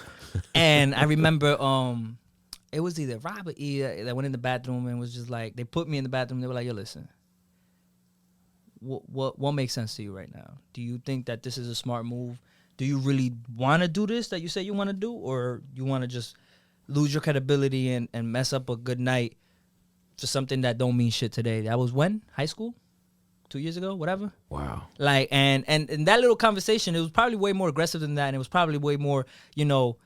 And I remember it was either Rob or E that went in the bathroom and was just like, they put me in the bathroom. They were like, yo, listen, what makes sense to you right now? Do you think that this is a smart move? Do you really want to do this that you say you want to do, or you want to just lose your credibility and mess up a good night for something that don't mean shit today? That was when? High school? 2 years ago? Whatever. Wow. Like, and in that little conversation, it was probably way more aggressive than that, and it was probably way more, you know,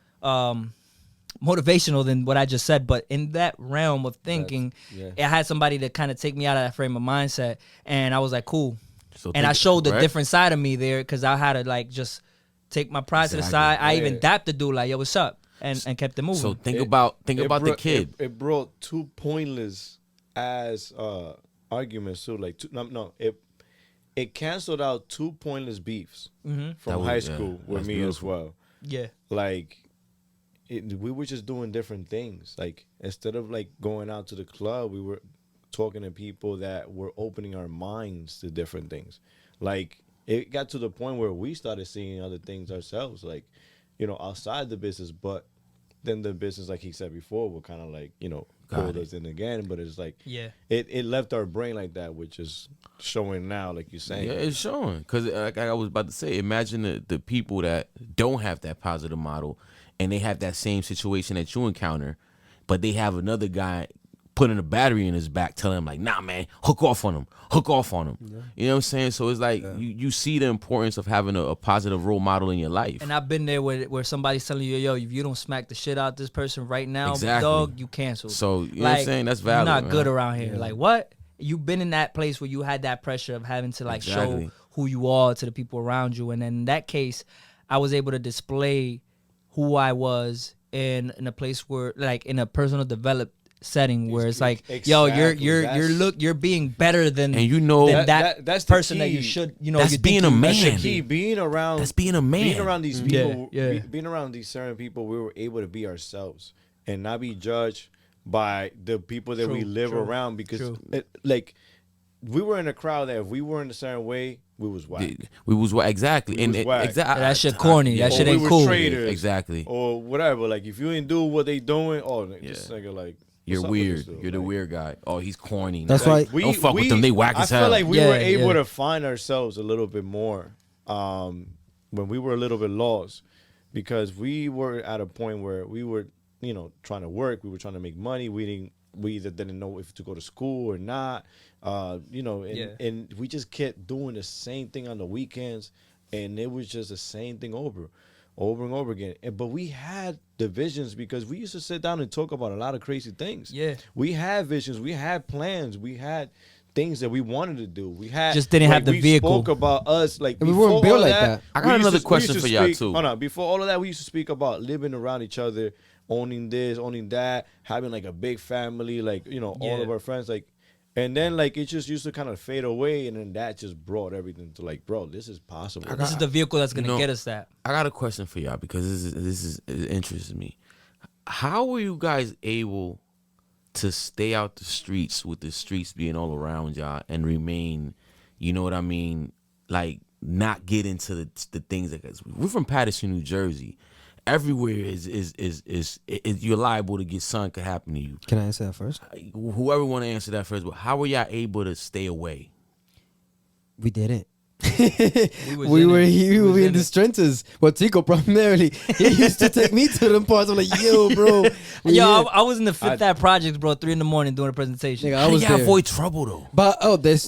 motivational than what I just said. But in that realm of thinking, I had somebody to kind of take me out of that frame of mindset, and I was like, cool. So And I think- showed the right? different side of me there, because I had to like just take my pride to the Exactly. side. I even Yeah. dapped the dude like, yo, what's up? And kept it moving. So think about the kid. It brought two pointless as arguments too. Like it canceled out 2 pointless beefs from That was- high yeah, school with that's me beautiful. as well. Yeah. Like we were just doing different things. Like instead of like going out to the club, we were talking to people that were opening our minds to different things. Like it got to the point where we started seeing other things ourselves, like, you know, outside the business. But then the business, like he said before, will kind of like, you know, pull us in again. But it's like, Yeah. it left our brain like that, which is showing now, like you're saying. Yeah, it's showing. Because like I was about to say, imagine the people that don't have that positive model and they have that same situation that you encounter, but they have another guy putting a battery in his back telling him like, nah, man, hook off on him. Yeah. You know what I'm saying? So it's like you see the importance of having a positive role model in your life. And I've been there where somebody's telling you, yo, if you don't smack the shit out this person right now, Exactly. dog, you canceled. So, you know what I'm saying? That's valid, You're not good man. around here. Like, what? You've been in that place where you had that pressure of having to, like, Exactly. show who you are to the people around you. And then in that case, I was able to display who I was in a place where, like, in a personal development setting where it's like, yo, you're being better than, And you know than that's the person that key. you should, you know, That's you being think a you man. should That's the key. be. Being around being around these people, Yeah. being around these certain people, we were able to be ourselves and not be judged by the people that we live around, because like we were in a crowd that if we were in a certain way, we was whack. We was exactly. We and was whack. exactly. That shit corny. That shit Or we ain't were cool. traitors, Exactly. or whatever. Like if you didn't do what they doing, this nigga like, You're what's up with weird. this dude? You're the Like, weird guy. Oh, he's corny. That's Like, why- don't fuck with them. They whack as hell. I feel like we Yeah, were able yeah. to find ourselves a little bit more when we were a little bit lost, because we were at a point where we were, you know, trying to work. We were trying to make money. We either didn't know if to go to school or not. You know, and we just kept doing the same thing on the weekends, and it was just the same thing over and over again. But we had divisions because we used to sit down and talk about a lot of crazy things. Yeah. We had visions, we had plans, we had things that we wanted to do. We had Just didn't have the we vehicle. spoke about us, like And we before weren't built all like that. that. I got we used another to- we question used to for y'all, speak- too. Hold on, before all of that, we used to speak about living around each other, owning this, owning that, having like a big family, like, you know, all of our friends, like. And then like it just used to kind of fade away, and then that just brought everything to like, bro, this is possible. This is the vehicle that's gonna get us that. I got a question for y'all because it interests me. How were you guys able to stay out the streets with the streets being all around y'all and remain, you know what I mean, like not get into the things that, we're from Paterson, New Jersey. Everywhere is you're liable to get something could happen to you. Can I answer that first? Whoever want to answer that first, but how were y'all able to stay away? We didn't. We was We in were it. here. We We was were in in the it. trenches. Well, Tico primarily. He used to take me to them parts. I'm like, yo, bro. we Yo, here. I was in the Fifth Ave Projects, bro, 3 a.m. doing a presentation. Nigga, How I was did y'all there. avoid trouble though? But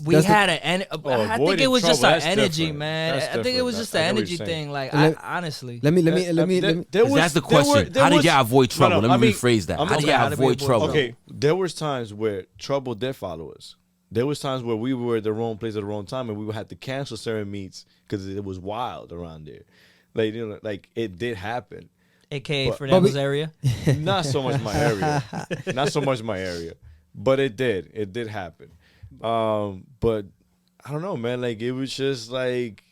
We had I think avoiding it was just trouble, our that's energy, different. man. That's I think it different. was just I the get what energy you're saying. thing. Like, Let- honestly, let me. That's the question. How did y'all avoid trouble? Let me rephrase that. How did y'all avoid trouble? Okay, there was times where trouble did follow us. There was times where we were at the wrong place at the wrong time, and we would have to cancel certain meets because it was wild around there. Like, you know, like it did happen. AKA But- Fernando's area. Not so much my area. Not so much my area. But it did. It did happen. But I don't know, man. Like it was just like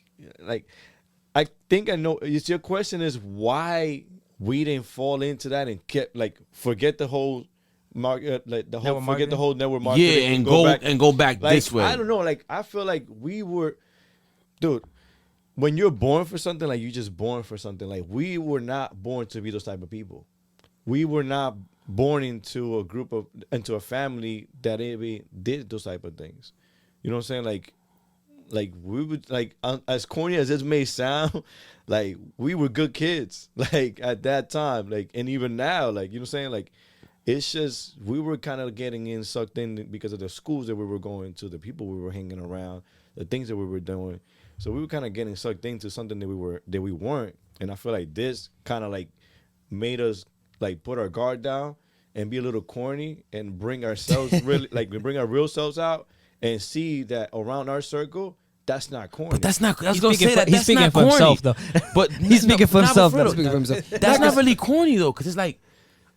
I think I know. Your question is why we didn't fall into that and kept like forget the whole market, like the whole Network forget the marketing? whole network marketing. Yeah, and go back Like, this way. I don't know. Like I feel like we were, dude. When you're born for something, like you just born for something. Like we were not born to be those type of people. We were not born into a family that even did those type of things. You know what I'm saying? Like we would as corny as this may sound, like we were good kids. Like at that time, like and even now, like you know what I'm saying? Like it's just we were kind of getting sucked in because of the schools that we were going to, the people we were hanging around, the things that we were doing. So we were kind of getting sucked into something that we weren't. And I feel like this kind of like made us like put our guard down and be a little corny and bring ourselves really like we bring our real selves out and see that around our circle, that's not corny. But that's not. I was He's gonna speaking say for- that. he's That's speaking not for corny. himself, though. But He's speaking for nah, himself, but for though. real, Speaking for himself. That's not really corny though, because it's like,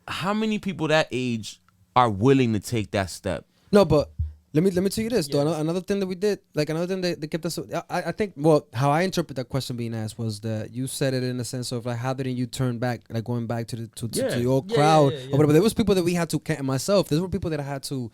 how many people that age are willing to take that step No, but let me tell you this though. Another thing that we did, like another thing that kept us. I think how I interpret that question being asked was that you said it in the sense of like how didn't you turn back, like going back to the old crowd or whatever. There was people that we had to, and myself. There were people that I had to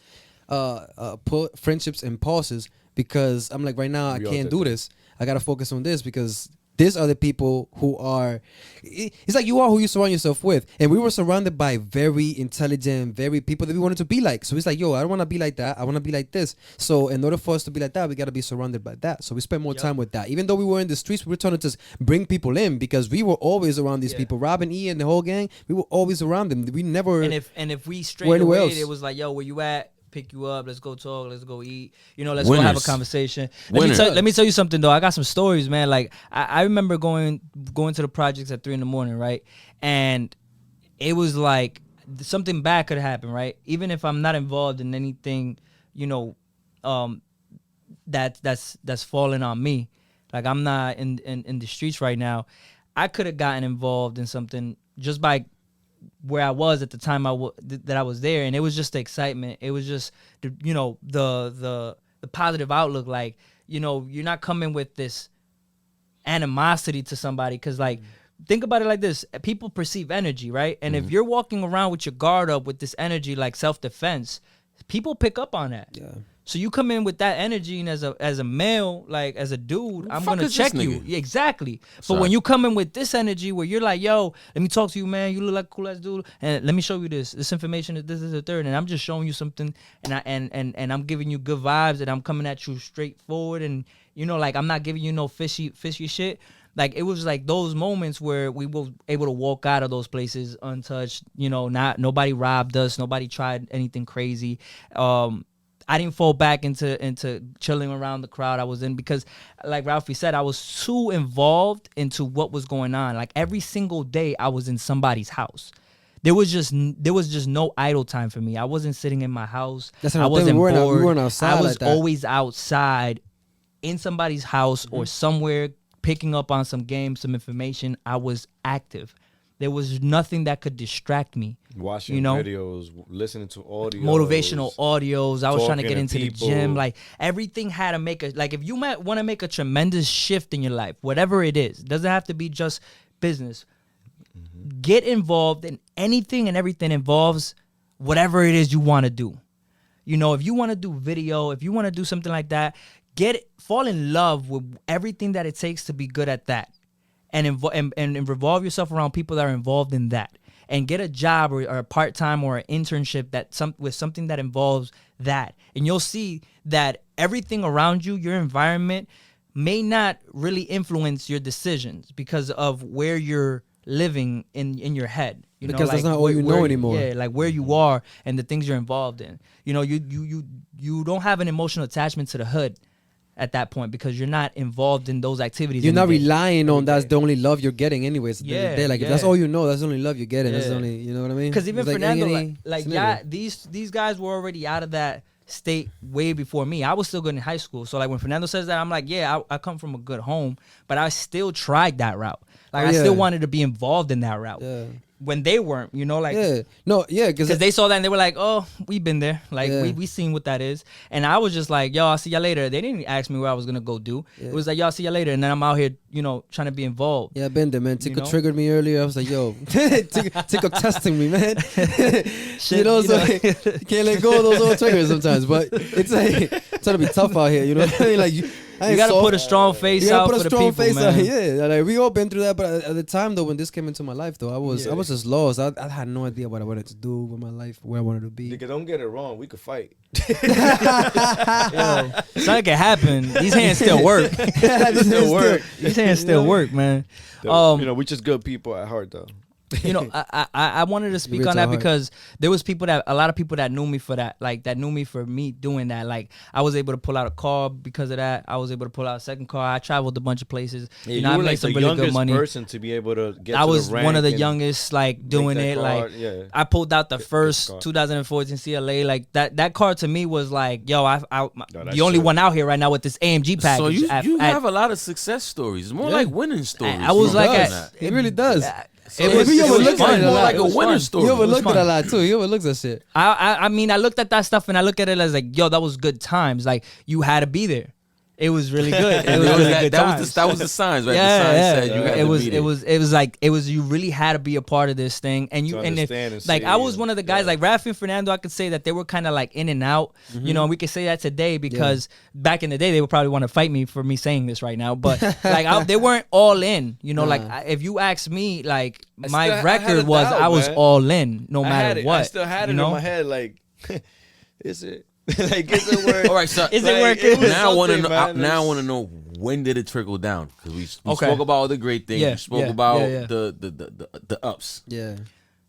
put friendships in pauses because I'm like, right now I can't do this. I gotta focus on this because these are the people who are. It's like you are who you surround yourself with, and we were surrounded by very intelligent, very people that we wanted to be like. So it's like, yo, I don't want to be like that. I want to be like this. So in order for us to be like that, we gotta be surrounded by that. So we spend more time with that. Even though we were in the streets, we were trying to just bring people in because we were always around these people. Rob and E and the whole gang, we were always around them. We never. And if we strayed away, it was like, yo, where you at? Pick you up, let's go talk, let's go eat, let's go have a conversation. Let me tell you something though. I got some stories, man. Like I remember going to the projects at 3 a.m, right? And it was like something bad could happen, right? Even if I'm not involved in anything, that's falling on me. Like I'm not in the streets right now. I could have gotten involved in something just by where I was at the time that I was there, and it was just the excitement. It was just the positive outlook. Like you're not coming with this animosity to somebody because like think about it like this: people perceive energy, right? And if you're walking around with your guard up with this energy, like self-defense, people pick up on that. Yeah. So you come in with that energy, and as a male, like as a dude, I'm gonna check you. Yeah, exactly. But when you come in with this energy, where you're like, "Yo, let me talk to you, man. You look like a cool ass dude, and let me show you this information. This is the third, and I'm just showing you something, and I'm giving you good vibes, and I'm coming at you straightforward, and like I'm not giving you no fishy shit." Like it was like those moments where we were able to walk out of those places untouched. Nobody robbed us, nobody tried anything crazy. I didn't fall back into chilling around the crowd I was in because, like Ralphie said, I was too involved into what was going on. Like every single day, I was in somebody's house. There was just no idle time for me. I wasn't sitting in my house. I wasn't bored. We weren't outside. I was always outside, in somebody's house or somewhere, picking up on some game, some information. I was active. There was nothing that could distract me. Watching videos, listening to audios. Motivational audios. I was trying to get into the gym. Like, everything had to make if you want to make a tremendous shift in your life, whatever it is, doesn't have to be just business. Get involved in anything and everything involves whatever it is you want to do. If you want to do video, if you want to do something like that, fall in love with everything that it takes to be good at that. And revolve yourself around people that are involved in that, and get a job or a part-time or an internship with something that involves that, and you'll see that everything around you, your environment, may not really influence your decisions because of where you're living in your head. Because that's not all you know anymore. Yeah, like where you are and the things you're involved in. You don't have an emotional attachment to the hood at that point because you're not involved in those activities. You're not relying on that's the only love you're getting anyways. Like if that's all you know, that's the only love you're getting. That's the only, you know what I mean? Because even Fernando, these guys were already out of that state way before me. I was still good in high school. So like when Fernando says that, I'm like, I come from a good home, but I still tried that route. Like I still wanted to be involved in that route. Yeah. When they weren't, because they saw that and they were like, "Oh, we've been there, like we seen what that is." And I was just like, "Yo, I'll see y'all later." They didn't ask me where I was gonna go do. Yeah. It was like, "Y'all see y'all later," and then I'm out here, trying to be involved. Yeah, I've been there, man. Tico triggered me earlier. I was like, "Yo, Tico testing me, man." Shit, so you can't let go of those old triggers sometimes, but it's like it's gonna be tough out here. You know what I mean? Like you gotta put a strong face out for the people, man. Yeah, like we all been through that. But at the time, though, when this came into my life, though, I was just lost. I had no idea what I wanted to do with my life, where I wanted to be. Nigga, don't get it wrong. We could fight. Something can happen. These hands still work. These hands still work, man. We just good people at heart, though. I wanted to speak on that because there was a lot of people that knew me for that, like that knew me for me doing that. Like I was able to pull out a car because of that. I was able to pull out a second car. I traveled a bunch of places. Yeah, I made some really good money. Person to be able to get. I was one of the youngest, like doing it. Like I pulled out the first 2014 CLA. Like that car to me was like, yo, the only one out here right now with this AMG package. So you have a lot of success stories. It's more like winning stories. I was like, it really does. It was- You it was overlooked fun. it a more lot. like It a was winter fun. story. You overlooked fun. it a lot too. You overlooked that shit. I mean, I looked at that stuff and I look at it as like, yo, that was good times. Like you had to be there. It was really good. It And was there was really good times. that was the signs, right? Yeah, the signs yeah. said you had it to was be it there. was like it was you really had to be a part of this thing, and you To and if understand and like see I was and- one of the guys yeah. like Rafi and Fernando, I could say that they were kind of like in and out, you know, and we could say that today because back in the day they would probably want to fight me for me saying this right now, but like they weren't all in, you know, like Nah. if you ask me, like I my still- I had record a was doubt, I was man. all in no I matter had it. what. I still had it you know? in my head. Like, is it? Like, is it work? All right, so Is it Like, working? it was now I want to something, know. man. Now I It's- want to know when did it trickle down? Because we Okay. spoke about all the great things. Yeah, we spoke yeah, about yeah, yeah. the ups. Yeah.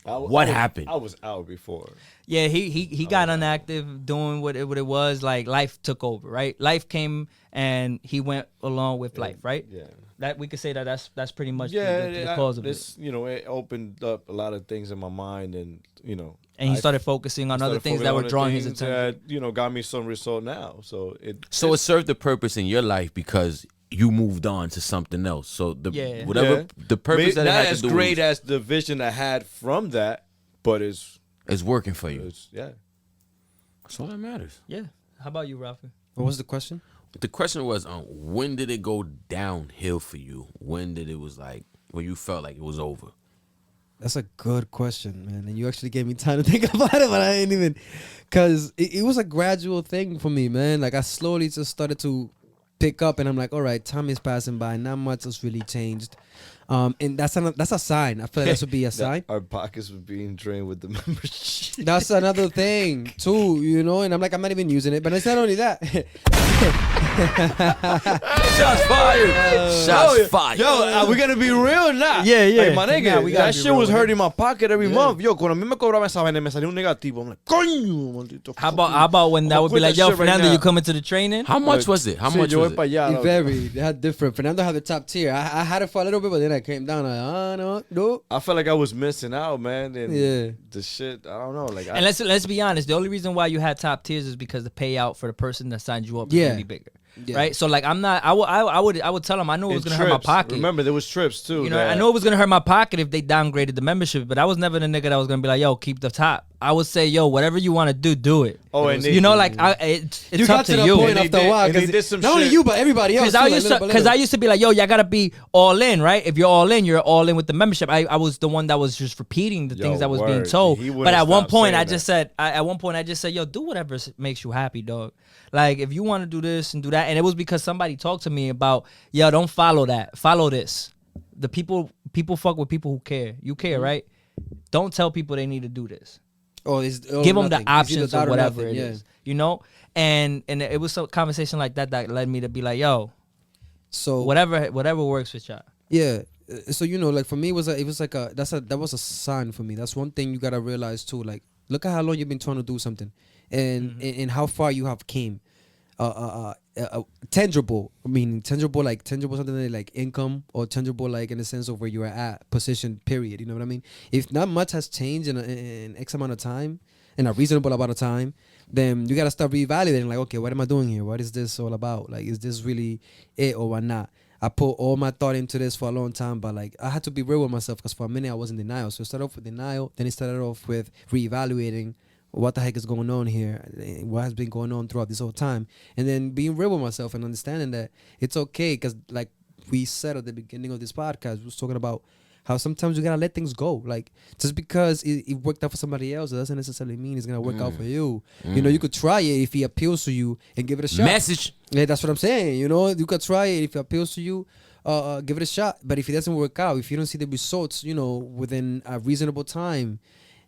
What happened? I was out before. Yeah, he got unactive doing what it was. Like life took over, right? Life came and he went along with life, right? Yeah. That we could say that that's pretty much Yeah, the cause of it. this, you know, it opened up a lot of things in my mind, and you know, And he I started focusing on other started things focusing that on were the drawing his things attention. that, you know, got me some result now. So So it served the purpose in your life because you moved on to something else. So the Yeah. whatever Yeah. the purpose that it not had as to do great as the vision I had from that, but is working for you. it's yeah. That's all that matters. Yeah. How about you, Rafi? What was the question? The question was, when did it go downhill for you? When did it was like when you felt like it was over? That's a good question, man. And you actually gave me time to think about it, but I ain't even, cause it was a gradual thing for me, man. Like I slowly just started to pick up, and I'm like, all right, time is passing by. Not much has really changed, and that's a sign. I feel like that should be a sign. Our pockets were being drained with the membership. That's another thing too, you know. And I'm like, I'm not even using it, but it's not only that. Shots fired! Shots fired! Yo, we're gonna be real now. Yeah, yeah. Like, my nigga, Nah, we gotta that be shit real was with it. hurting my pocket every month. Yo, cuando a mí me cobraba esa vaina, me salía un negativo. I'm like, coño, maldito. How about when that I'ma would be quit like, that yo, shit right Fernando, now. you coming to the training? How much was it? How Sí, much yo was voy pa' it? allá, It varied. They had different. Fernando had the top tier. I had it for a little bit, but then I came down. Like, no. I felt like I was missing out, man. And Yeah. the shit, I don't know. Like, And let's be honest, the only reason why you had top tiers is because the payout for the person that signed you up is Yeah. really bigger. Yeah. Right? So like I'm not I would tell them I knew it was in gonna hurt my trips. pocket. Remember, there was trips too. You know, that- I know it was gonna hurt my pocket if they downgraded the membership, but I was never the nigga that was gonna be like, "Yo, keep the top." I would say, "Yo, whatever you want to do it." Oh, and you know, like it's You up got to to the you. point And they after a did- while. and they 'Cause did some not only shit. you, but everybody else. Because I used to be like, "Yo, y'all gotta be all in, right? If you're all in, you're all in with the membership." I was the one that was just repeating the Yo, things that was being word. told. He wouldn't But at one stop point, saying I just said, "Yo, do whatever makes you happy, dog. Like if you want to do this and do that." And it was because somebody talked to me about, "Yo, don't follow that. Follow this." The people fuck with people who care. You care, right? Don't tell people they need to do this. Give them the options or whatever it is. You know? And it was some conversation like that led me to be like, "Yo, So whatever works with y'all." yeah. So you know, like for me, that was a sign for me. That's one thing you gotta realize too. Like, look at how long you've been trying to do something, and how far you have came. Tangible. I mean, tangible something like income, or tangible like in the sense of where you are at, position. Period. You know what I mean? If not much has changed in X amount of time, in a reasonable amount of time, then you gotta start reevaluating. Like, okay, what am I doing here? What is this all about? Like, is this really it or what not? I put all my thought into this for a long time, but like I had to be real with myself because for a minute I was in denial. So it started off with denial, then it started off with reevaluating what the heck is going on here, what has been going on throughout this whole time, and then being real with myself and understanding that it's okay, because like we said at the beginning of this podcast, we was talking about how sometimes you gotta let things go. Like, just because it worked out for somebody else, it doesn't necessarily mean it's gonna work out for you. You know, you could try it if it appeals to you and give it a shot. Message. Yeah, that's what I'm saying. You know, you could try it if it appeals to you. Give it a shot. But if it doesn't work out, if you don't see the results, you know, within a reasonable time,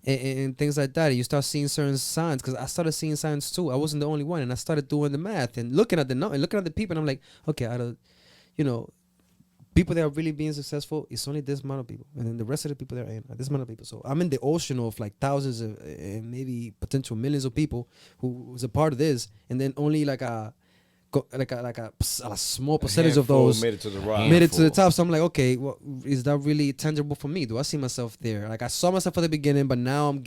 and things like that, you start seeing certain signs. Because I started seeing signs too. I wasn't the only one, and I started doing the math and looking at the people, and I'm like, okay, out of, you know, people that are really being successful, it's only this amount of people, and then the rest of the people that are in this amount of people. So I'm in the ocean of like thousands of, and maybe potential millions of people who's a part of this, and then only like a a small percentage of those made it to the rock. made it to the top. So I'm like, okay, well, is that really tangible for me? Do I see myself there? Like I saw myself at the beginning, but now I'm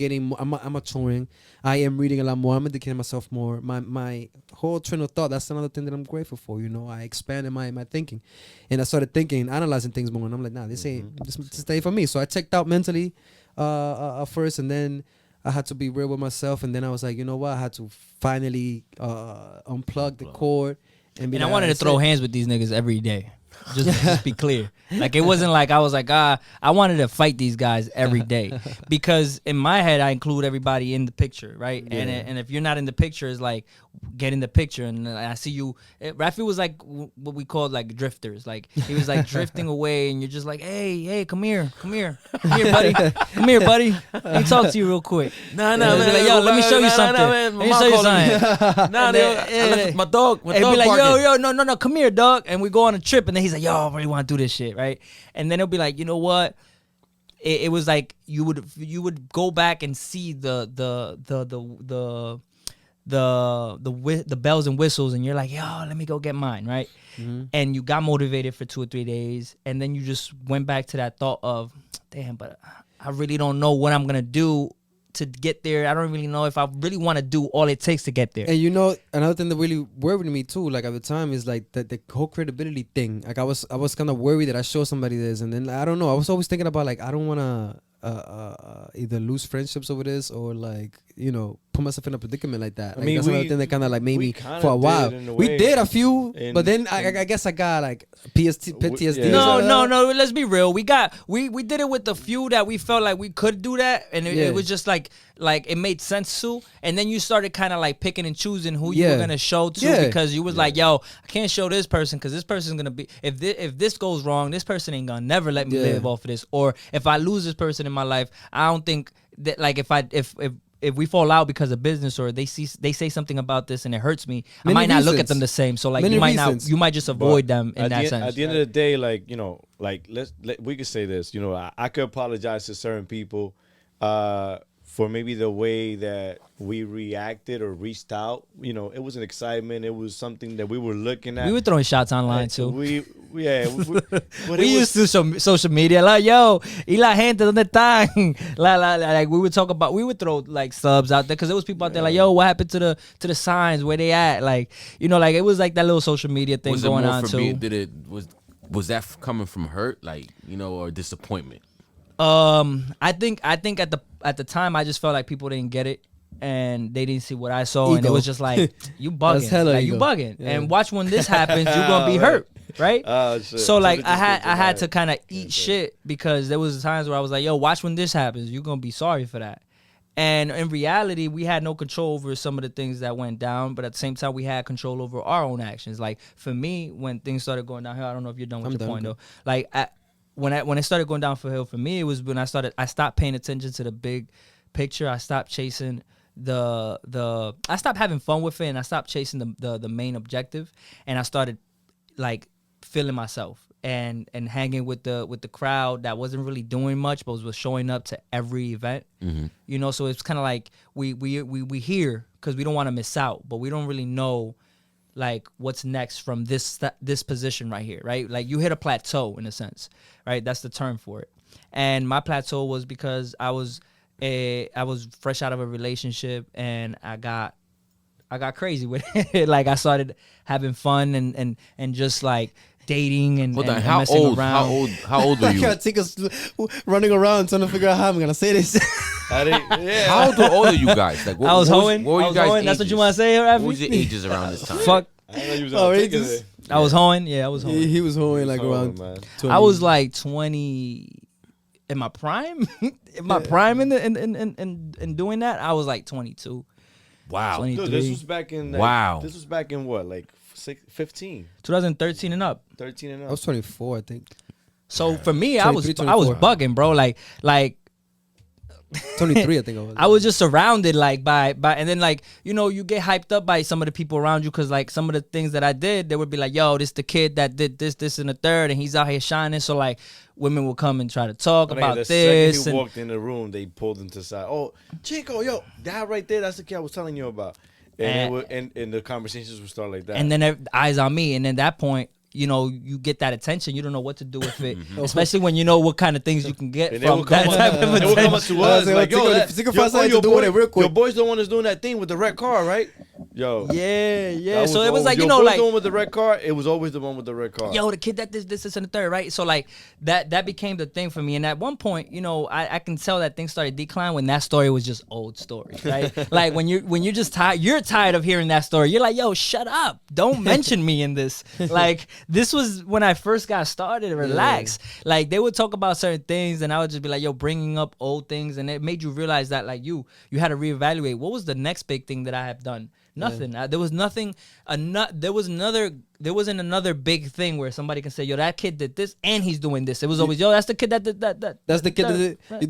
maturing. I am reading a lot more. I'm educating myself more. My whole train of thought. That's another thing that I'm grateful for. You know, I expanded my thinking, and I started thinking, analyzing things more. And I'm like, nah, this ain't this ain't for me. So I checked out mentally first, and then I had to be real with myself. And then I was like, you know what? I had to finally unplug the cord. And I wanted to throw hands with these niggas every day. Just be clear. Like it wasn't like I was like, I wanted to fight these guys every day. Because in my head I include everybody in the picture, right? Yeah. And if you're not in the picture, it's like get in the picture. And I see you. Rafi was like what we called like drifters. Like he was like drifting away, and you're just like, hey, come here, buddy, Let me talk to you real quick. Nah, man. Like, yo, let me show you something. Let me show you something. My dog. And be like, yo, no, come here, dog. And we go on a trip, and then he's like, yo, I really want to do this shit, right? And then it'll be like, you know what? It was like you would go back and see the bells and whistles, and you're like, yo, let me go get mine, right? Mm-hmm. And you got motivated for 2 or 3 days, and then you just went back to that thought of, damn, but I really don't know what I'm gonna do to get there. I don't really know if I really want to do all it takes to get there. And you know, another thing that really worried me too, like at the time, is like the whole credibility thing. Like I was kind of worried that I show somebody this, and then I don't know. I was always thinking about like I don't want to either lose friendships over this, or like, you know, put myself in a predicament like that. Like, I mean, that's another thing that kind of like made me for a while. We did a few, but then I guess I got like PTSD. Yeah. No. Let's be real. We did it with the few that we felt like we could do that, and it was just like it made sense to. And then you started kind of like picking and choosing who you were gonna show to, because you was like, yo, I can't show this person because this person's gonna be, if this goes wrong, this person ain't gonna never let me live off of this. Or if I lose this person in my life, I don't think that, like, if we fall out because of business, or they say something about this and it hurts me, I might not look at them the same. So like you might just avoid them in that sense. At the end of the day, like, you know, like we could say this, you know, I could apologize to certain people for maybe the way that we reacted or reached out. You know, it was an excitement. It was something that we were looking at. We were throwing shots online too. We used to social media like, yo, y la gente donde están? Like we would throw like subs out there, because there was people out there like, yo, what happened to the signs, where they at? Like, you know, like it was like that little social media thing going on too. Was that coming from hurt, like, you know, or disappointment? I think at the time I just felt like people didn't get it, and they didn't see what I saw, and it was just like, you bugging, like you bugging, and watch when this happens, you're gonna be hurt, right? So like I had to kind of eat shit, because there was times where I was like, yo, watch when this happens, you're gonna be sorry for that. And in reality, we had no control over some of the things that went down, but at the same time, we had control over our own actions. Like for me, when things started going downhill, I don't know if you're done with your point though. Like when it started going downhill for me, it was when I stopped paying attention to the big picture. I stopped chasing I stopped having fun with it, and I stopped chasing the main objective, and I started like feeling myself and hanging with the crowd that wasn't really doing much, but was showing up to every event. Mm-hmm. You know, so it's kind of like we hear because we don't want to miss out, but we don't really know like what's next from this position right here, right? Like you hit a plateau in a sense, right? That's the term for it. And my plateau was because I was fresh out of a relationship, and I got crazy with it. Like I started having fun and just like dating and messing around. How old were you? I gotta take us running around trying to figure out how I'm gonna say this. How old are you guys? Like, I was hoeing. What were you guys' ages? That's what you want to say, Rafi? What was your ages around this time? Fuck. I was hoeing. Yeah, I was hoeing. He was hoeing like around 20. I was like 20 in my prime. In my prime in doing that, I was like 22. Wow. 23. Dude, this was back in This was back in what, like 15? 2013 and up. 13 and up. I was 24, I think. So for me, I was bugging, bro. Like 23, I think I was. I was just surrounded like by and then like, you know, you get hyped up by some of the people around you, because like some of the things that I did, they would be like, yo, this the kid that did this and the third, and he's out here shining. So like women will come and try to talk about this. The second he walked in the room, they pulled him to the side. Oh, Chico, yo, that right there, that's the kid I was telling you about. and the conversations would start like that. And then eyes on me, and then at that point, you know, you get that attention. You don't know what to do with it, especially when you know what kind of things you can get from that type of attention. They will come up to us like, yo, your boys the one that's doing that thing with the red car, right? Yo. Yeah. So it was like, you know, like the one with the red car. It was always the one with the red car. Yo, the kid that this, and the third, right? So like that became the thing for me. And at one point, you know, I can tell that things started declining when that story was just old story, right? Like when you're just tired, you're tired of hearing that story. You're like, yo, shut up. Don't mention me in this. Like this was when I first got started. Relax. Like they would talk about certain things, and I would just be like, yo, bringing up old things, and it made you realize that like you had to reevaluate what was the next big thing that I have done. Nothing. There was nothing. There wasn't another big thing where somebody can say, "Yo, that kid did this and he's doing this." It was always, "Yo, that's the kid that did that." That's the kid that did. Right. You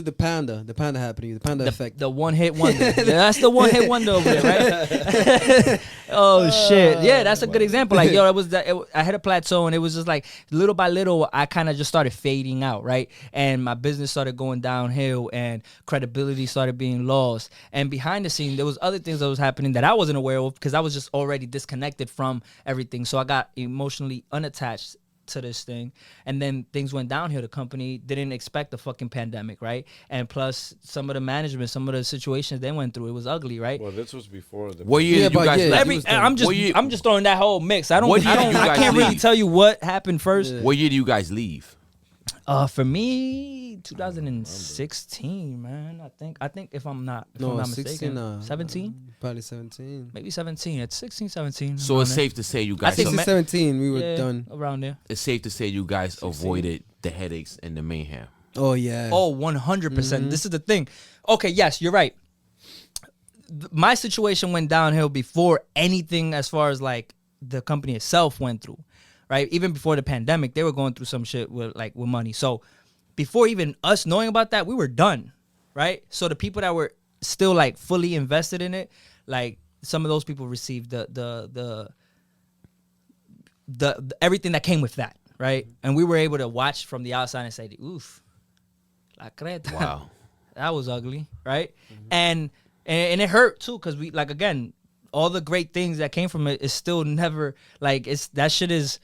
did the panda happening, the panda effect. The one hit wonder. That's the one hit wonder over there, right? Oh shit! Yeah, that's a good example. Like, yo, I hit a plateau, and it was just like little by little, I kind of just started fading out, right? And my business started going downhill, and credibility started being lost. And behind the scene, there was other things that was happening that I wasn't aware of because I was just already disconnected from everything. So I got emotionally unattached to this thing, and then things went downhill. The company didn't expect the fucking pandemic, right? And plus some of the management, some of the situations they went through, it was ugly, right? Well, this was before the. What year did you guys? I'm just throwing that whole mix. I can't really tell you what happened first. What year do you guys leave? For me, 2016, man. I think if I'm not mistaken, 17, probably 17, maybe 17. It's 16, 17. So it's safe to say you guys. 17, we were done around there. It's safe to say you guys avoided the headaches and the mayhem. Oh yeah. Oh, 100%. This is the thing. Okay, yes, you're right. My situation went downhill before anything as far as like the company itself went through. Right, even before the pandemic, they were going through some shit with money. So before even us knowing about that, we were done, right? So the people that were still like fully invested in it, like some of those people received the everything that came with that, right? And we were able to watch from the outside and say, "Oof, la creta." Wow, that was ugly, right? And it hurt too because we like again, all the great things that came from it is still never like that shit is.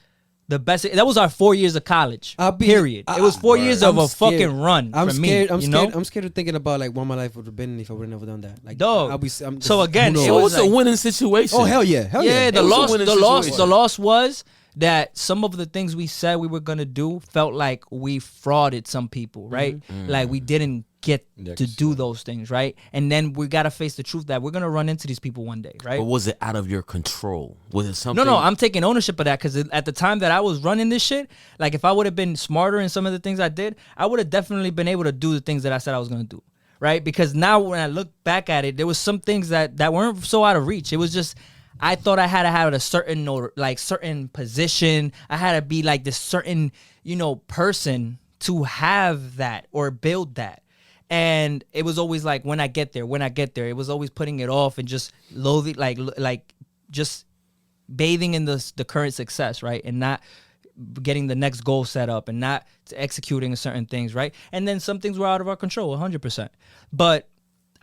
The best. That was our 4 years of college. Period. It was 4 years of a fucking run. I'm for scared. Me, I'm scared. I'm scared of thinking about like what my life would have been if I would have never done that. Like, dog. So again, it was a winning situation. Oh hell yeah, hell yeah. The loss was that some of the things we said we were gonna do felt like we frauded some people, right? Like we didn't get to do those things, right? And then we gotta face the truth that we're gonna run into these people one day, right? But was it out of your control? Was it something? No, I'm taking ownership of that because at the time that I was running this shit, like if I would have been smarter in some of the things I did, I would have definitely been able to do the things that I said I was gonna do, right? Because now when I look back at it, there was some things that weren't so out of reach. It was just I thought I had to have a certain position. I had to be like this certain, person to have that or build that. And it was always like when I get there, it was always putting it off and just loathing, like just bathing in the current success, right? And not getting the next goal set up and not executing certain things, right? And then some things were out of our control, 100%. But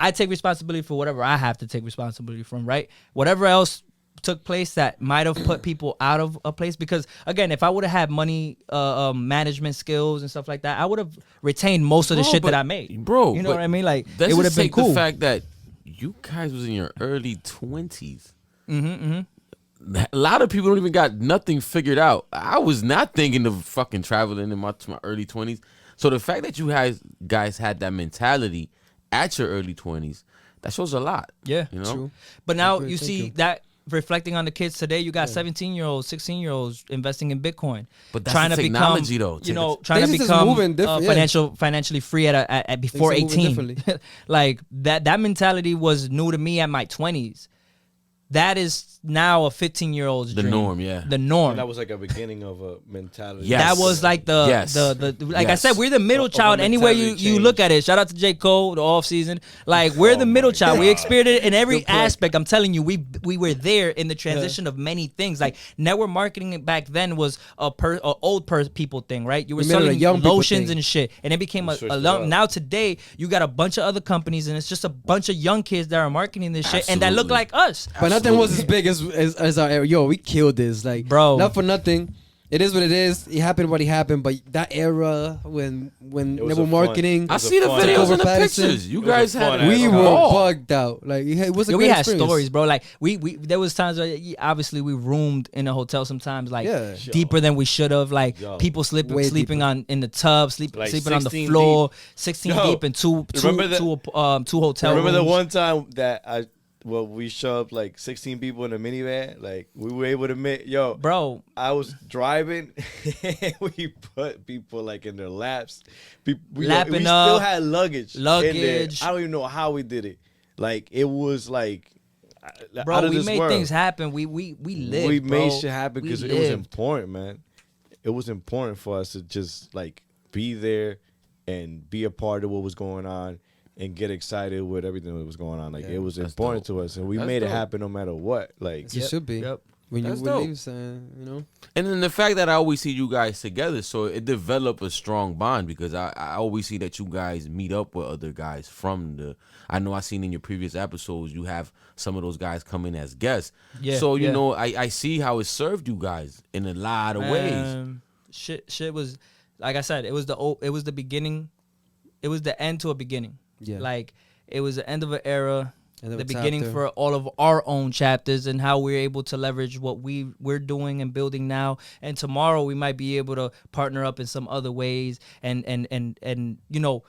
I take responsibility for whatever I have to take responsibility from, right? Whatever else took place that might have put people out of a place, because again, if I would have had money management skills and stuff like that, I would have retained most of the shit that I made, bro. You know what I mean? Like it would have been cool. The fact that you guys was in your early 20s. A lot of people don't even got nothing figured out. I was not thinking of fucking traveling in my early 20s. So the fact that you guys had that mentality at your early 20s, that shows a lot. Yeah, true. But now you see that reflecting on the kids today, you got 17-year-olds, 16-year-olds investing in Bitcoin. But that's trying the technology, though. Trying to become financially free at before 18. Like that mentality was new to me at my 20s. that is now a 15-year-old's The dream. norm, yeah. The norm. And that was like a beginning of a mentality. Yes. That was like the Yes. like I Yes. said, we're the middle Of a child anywhere mentality you look change. at it. Shout out to J. Cole, the off season. Like we're the middle my child. We God. experienced it in every Good plug. aspect. I'm telling you, we were there in the transition of many things. Like network marketing back then was a people thing, right? You were We made it a selling young people lotions thing. and shit, and it became We a switched it long. up. Now today, you got a bunch of other companies, and it's just a bunch of young kids that are marketing this shit, and that look Absolutely. like us. But nothing was as big as our era. Yo, we killed this. Like, Bro. not for nothing. It is what it is. It happened what it happened. But that era when It was network a fun- marketing, it I was a see the fun- videos Over and the Patterson. pictures. You It was a guys had fun it. we ass were ball. bugged out. Like, it was a Yeah, great we had experience. stories, bro. Like we there was times where obviously we roomed in a hotel sometimes, like Yeah. deeper than we should have. Like Yo. people sleeping Way sleeping deeper. on in the tub, sleeping Like on the 16 floor, deep. 16 Yo, deep in two remember hotel Remember the rooms. one time that we shoved like 16 people in a minivan? Like we were able to Bro, I was driving. We put people like in their laps. We Lapping still up, had luggage. in there. luggage. I don't even know how we did it. Like it was like, out bro, of we this made world. things happen. We lived. We made bro. shit happen We because it was lived. important, man. It was important for us to just like be there and be a part of what was going on and get excited with everything that was going on. Like it was That's important dope. to us, and we That's made it dope. happen no matter what. Like As it should be. Yep. When you That's would dope. leave, saying, you know. And then the fact that I always see you guys together, so it developed a strong bond because I always see that you guys meet up with other guys from the. I know I seen in your previous episodes you have some of those guys come in as guests. Yeah, So you yeah. know I see how it served you guys in a lot of ways. Man, shit was like I said. It was the beginning. It was the end to a beginning. Yeah. Like it was the end of an era. End of The a beginning chapter. for all of our own chapters and how we're able to leverage what we're doing and building now. And tomorrow we might be able to partner up in some other ways and you know,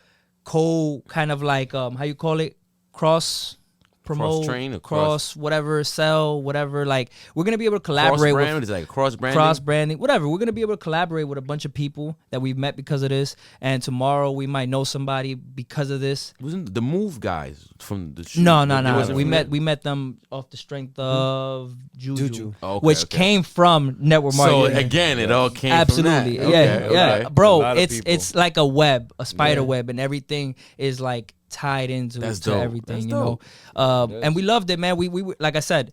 kind of like how you call it, cross promote, Cross-train or cross whatever, sell whatever. Like we're gonna be able to collaborate Cross brand with is like cross branding. cross branding, whatever. We're gonna be able to collaborate with a bunch of people that we've met because of this, and tomorrow we might know somebody because of this. Wasn't the Move guys from the shoot? No. It wasn't We from met them? we met them off the strength of Juju, Juju. Oh, okay, which okay. came from network So marketing. again, it all came Absolutely, from that. yeah, Okay, yeah, okay. A bro. lot of It's people. it's like a web, a spider Yeah. web, and everything is like tied into That's to dope. everything, That's you dope. know. And we loved it, man. We were- like I said,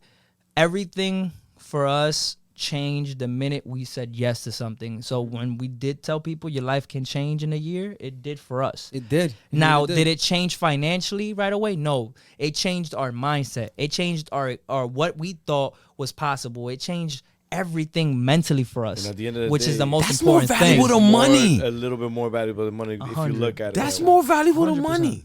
everything for us changed the minute we said yes to something. So when we did tell people your life can change in a year, it did for us. It did. Now, really did it change financially right away? No. It changed our mindset. It changed our what we thought was possible. It changed everything mentally for us, And at the end of the which is day, the most That's more important valuable thing. than money. A little bit more valuable than money if you 100. look at it. That's that way. more valuable than 100%. money.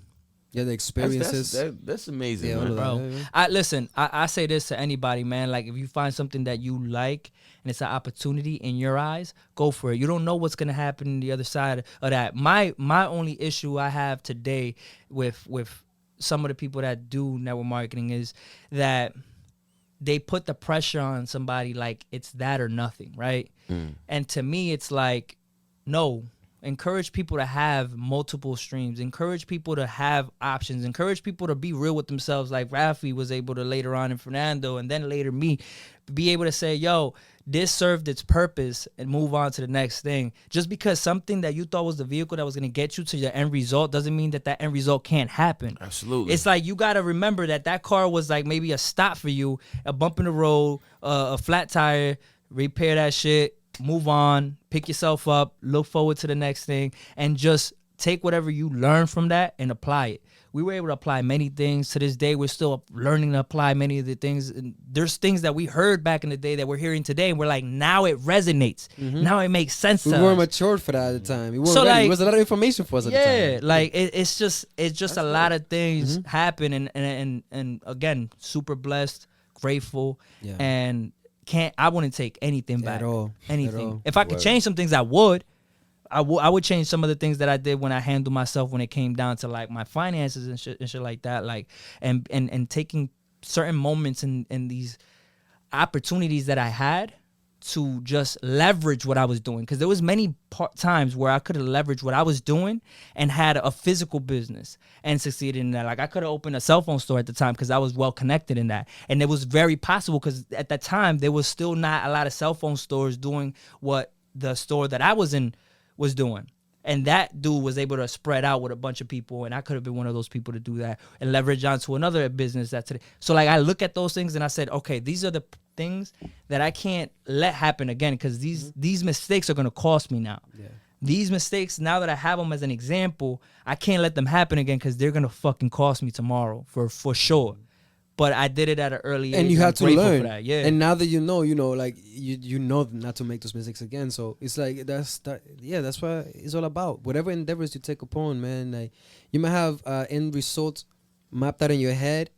Yeah, the That's, experiences. that's amazing, Yeah, man. all of that. Bro, Yeah, yeah. I listen. I say this to anybody, man. Like, if you find something that you like and it's an opportunity in your eyes, go for it. You don't know what's gonna happen on the other side of that. My only issue I have today with some of the people that do network marketing is that they put the pressure on somebody like it's that or nothing, right? And to me, it's like, no. Encourage people to have multiple streams. Encourage people to have options. Encourage people to be real with themselves, like Rafi was able to later on, and Fernando, and then later me, be able to say, yo, this served its purpose and move on to the next thing. Just because something that you thought was the vehicle that was going to get you to your end result doesn't mean that end result can't happen. Absolutely. It's like you got to remember that car was like maybe a stop for you, a bump in the road, a flat tire, repair that shit, move on, pick yourself up, look forward to the next thing, and just take whatever you learn from that and apply it. We were able to apply many things. To this day, we're still learning to apply many of the things. And there's things that we heard back in the day that we're hearing today, and we're like, now it resonates. Now it makes sense We to weren't us. matured for that at the time. We weren't So, ready. like- It was a lot of information for us at the Yeah, time. like it's just a lot of things happen, and again, super blessed, grateful, Yeah. and I wouldn't take anything back. At all. Anything. At all. If I could change some things, I would. I would change some of the things that I did when I handled myself when it came down to like my finances and shit like that. Like and taking certain moments in these opportunities that I had to just leverage what I was doing, because there was many times where I could have leveraged what I was doing and had a physical business and succeeded in that. Like I could have opened a cell phone store at the time because I was well connected in that, and it was very possible because at that time there was still not a lot of cell phone stores doing what the store that I was in was doing. And that dude was able to spread out with a bunch of people, and I could have been one of those people to do that and leverage onto another business that today. So like I look at those things and I said, okay, these are the things that I can't let happen again, because these mistakes are gonna cost me now. Yeah. These mistakes, now that I have them as an example, I can't let them happen again because they're gonna fucking cost me tomorrow for sure. But I did it at an early age. And you had to learn. Yeah. And now that you know, like you know not to make those mistakes again. So it's like that's what it's all about. Whatever endeavors you take upon, man, like you might have end results mapped out in your head.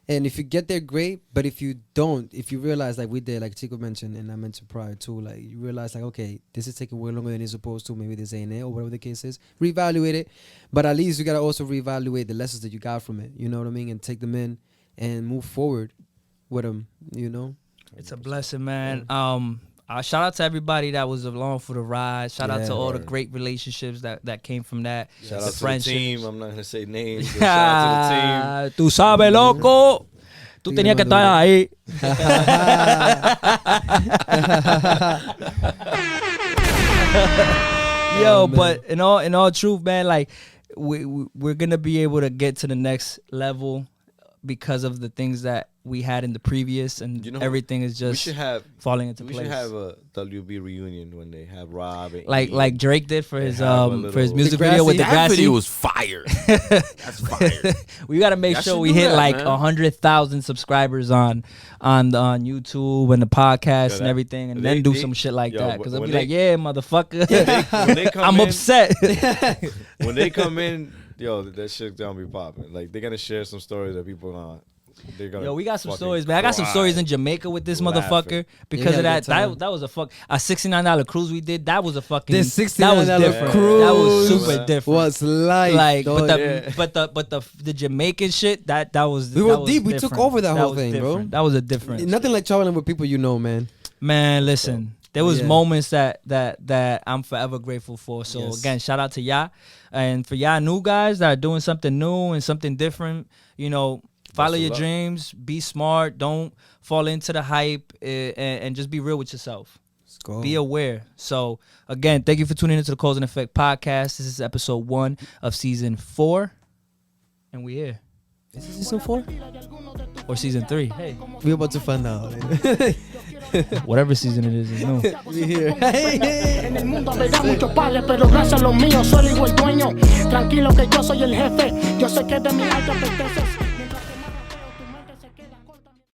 And if you get there, great. But if you don't, if you realize like we did, like Chico mentioned and I mentioned prior too, like you realize like, okay, this is taking way longer than it's supposed to. Maybe this ain't it or whatever the case is. Reevaluate it. But at least you got to also reevaluate the lessons that you got from it. You know what I mean? And take them in and move forward with them, you know? It's a blessing, man. Shout out to everybody that was along for the ride. Shout out to all the great relationships that came from that. Shout out to the team. I'm not going to say names. But shout out to the team. Tú sabes, loco. Tú tenías que estar ahí. Yo, but in all truth, man, like we're going to be able to get to the next level because of the things that we had in the previous, and everything is just falling into place. We should have a WB reunion when they have Rob and like Drake did for his music video with that Degrassi. video was fire. That's fire. We got to make sure we hit like 100,000 subscribers on YouTube and the podcast and everything, and then do some shit like that, because I'll be like, yeah, motherfucker, when they come I'm upset. When they come in, yo, that shit's gonna be popping. Like they're gonna share some stories that people they're gonna. Yo, we got some stories, man. I got some stories in Jamaica with this motherfucker because of that. That was a $69 cruise we did. That was a fucking. This $69 cruise. That was super different. Was like, but the Jamaican shit that was. We were deep. We took over that whole thing, different. bro. That was a difference. Nothing like traveling with people you know, man. Man, listen. There was moments that I'm forever grateful for. So again, shout out to y'all, and for y'all new guys that are doing something new and something different. You know, follow your dreams, be smart, don't fall into the hype, and just be real with yourself. Let's go. Be aware. So again, thank you for tuning into the Cause and Effect podcast. This is episode 1 of season 4, and we here. Is this season 4 or season 3? Hey, we're about to find out. Whatever season it is new. We here. En el mundo habrá muchos padres, pero gracias a los míos soy el dueño. Tranquilo que yo soy el jefe. Yo sé que de mi alto apetece.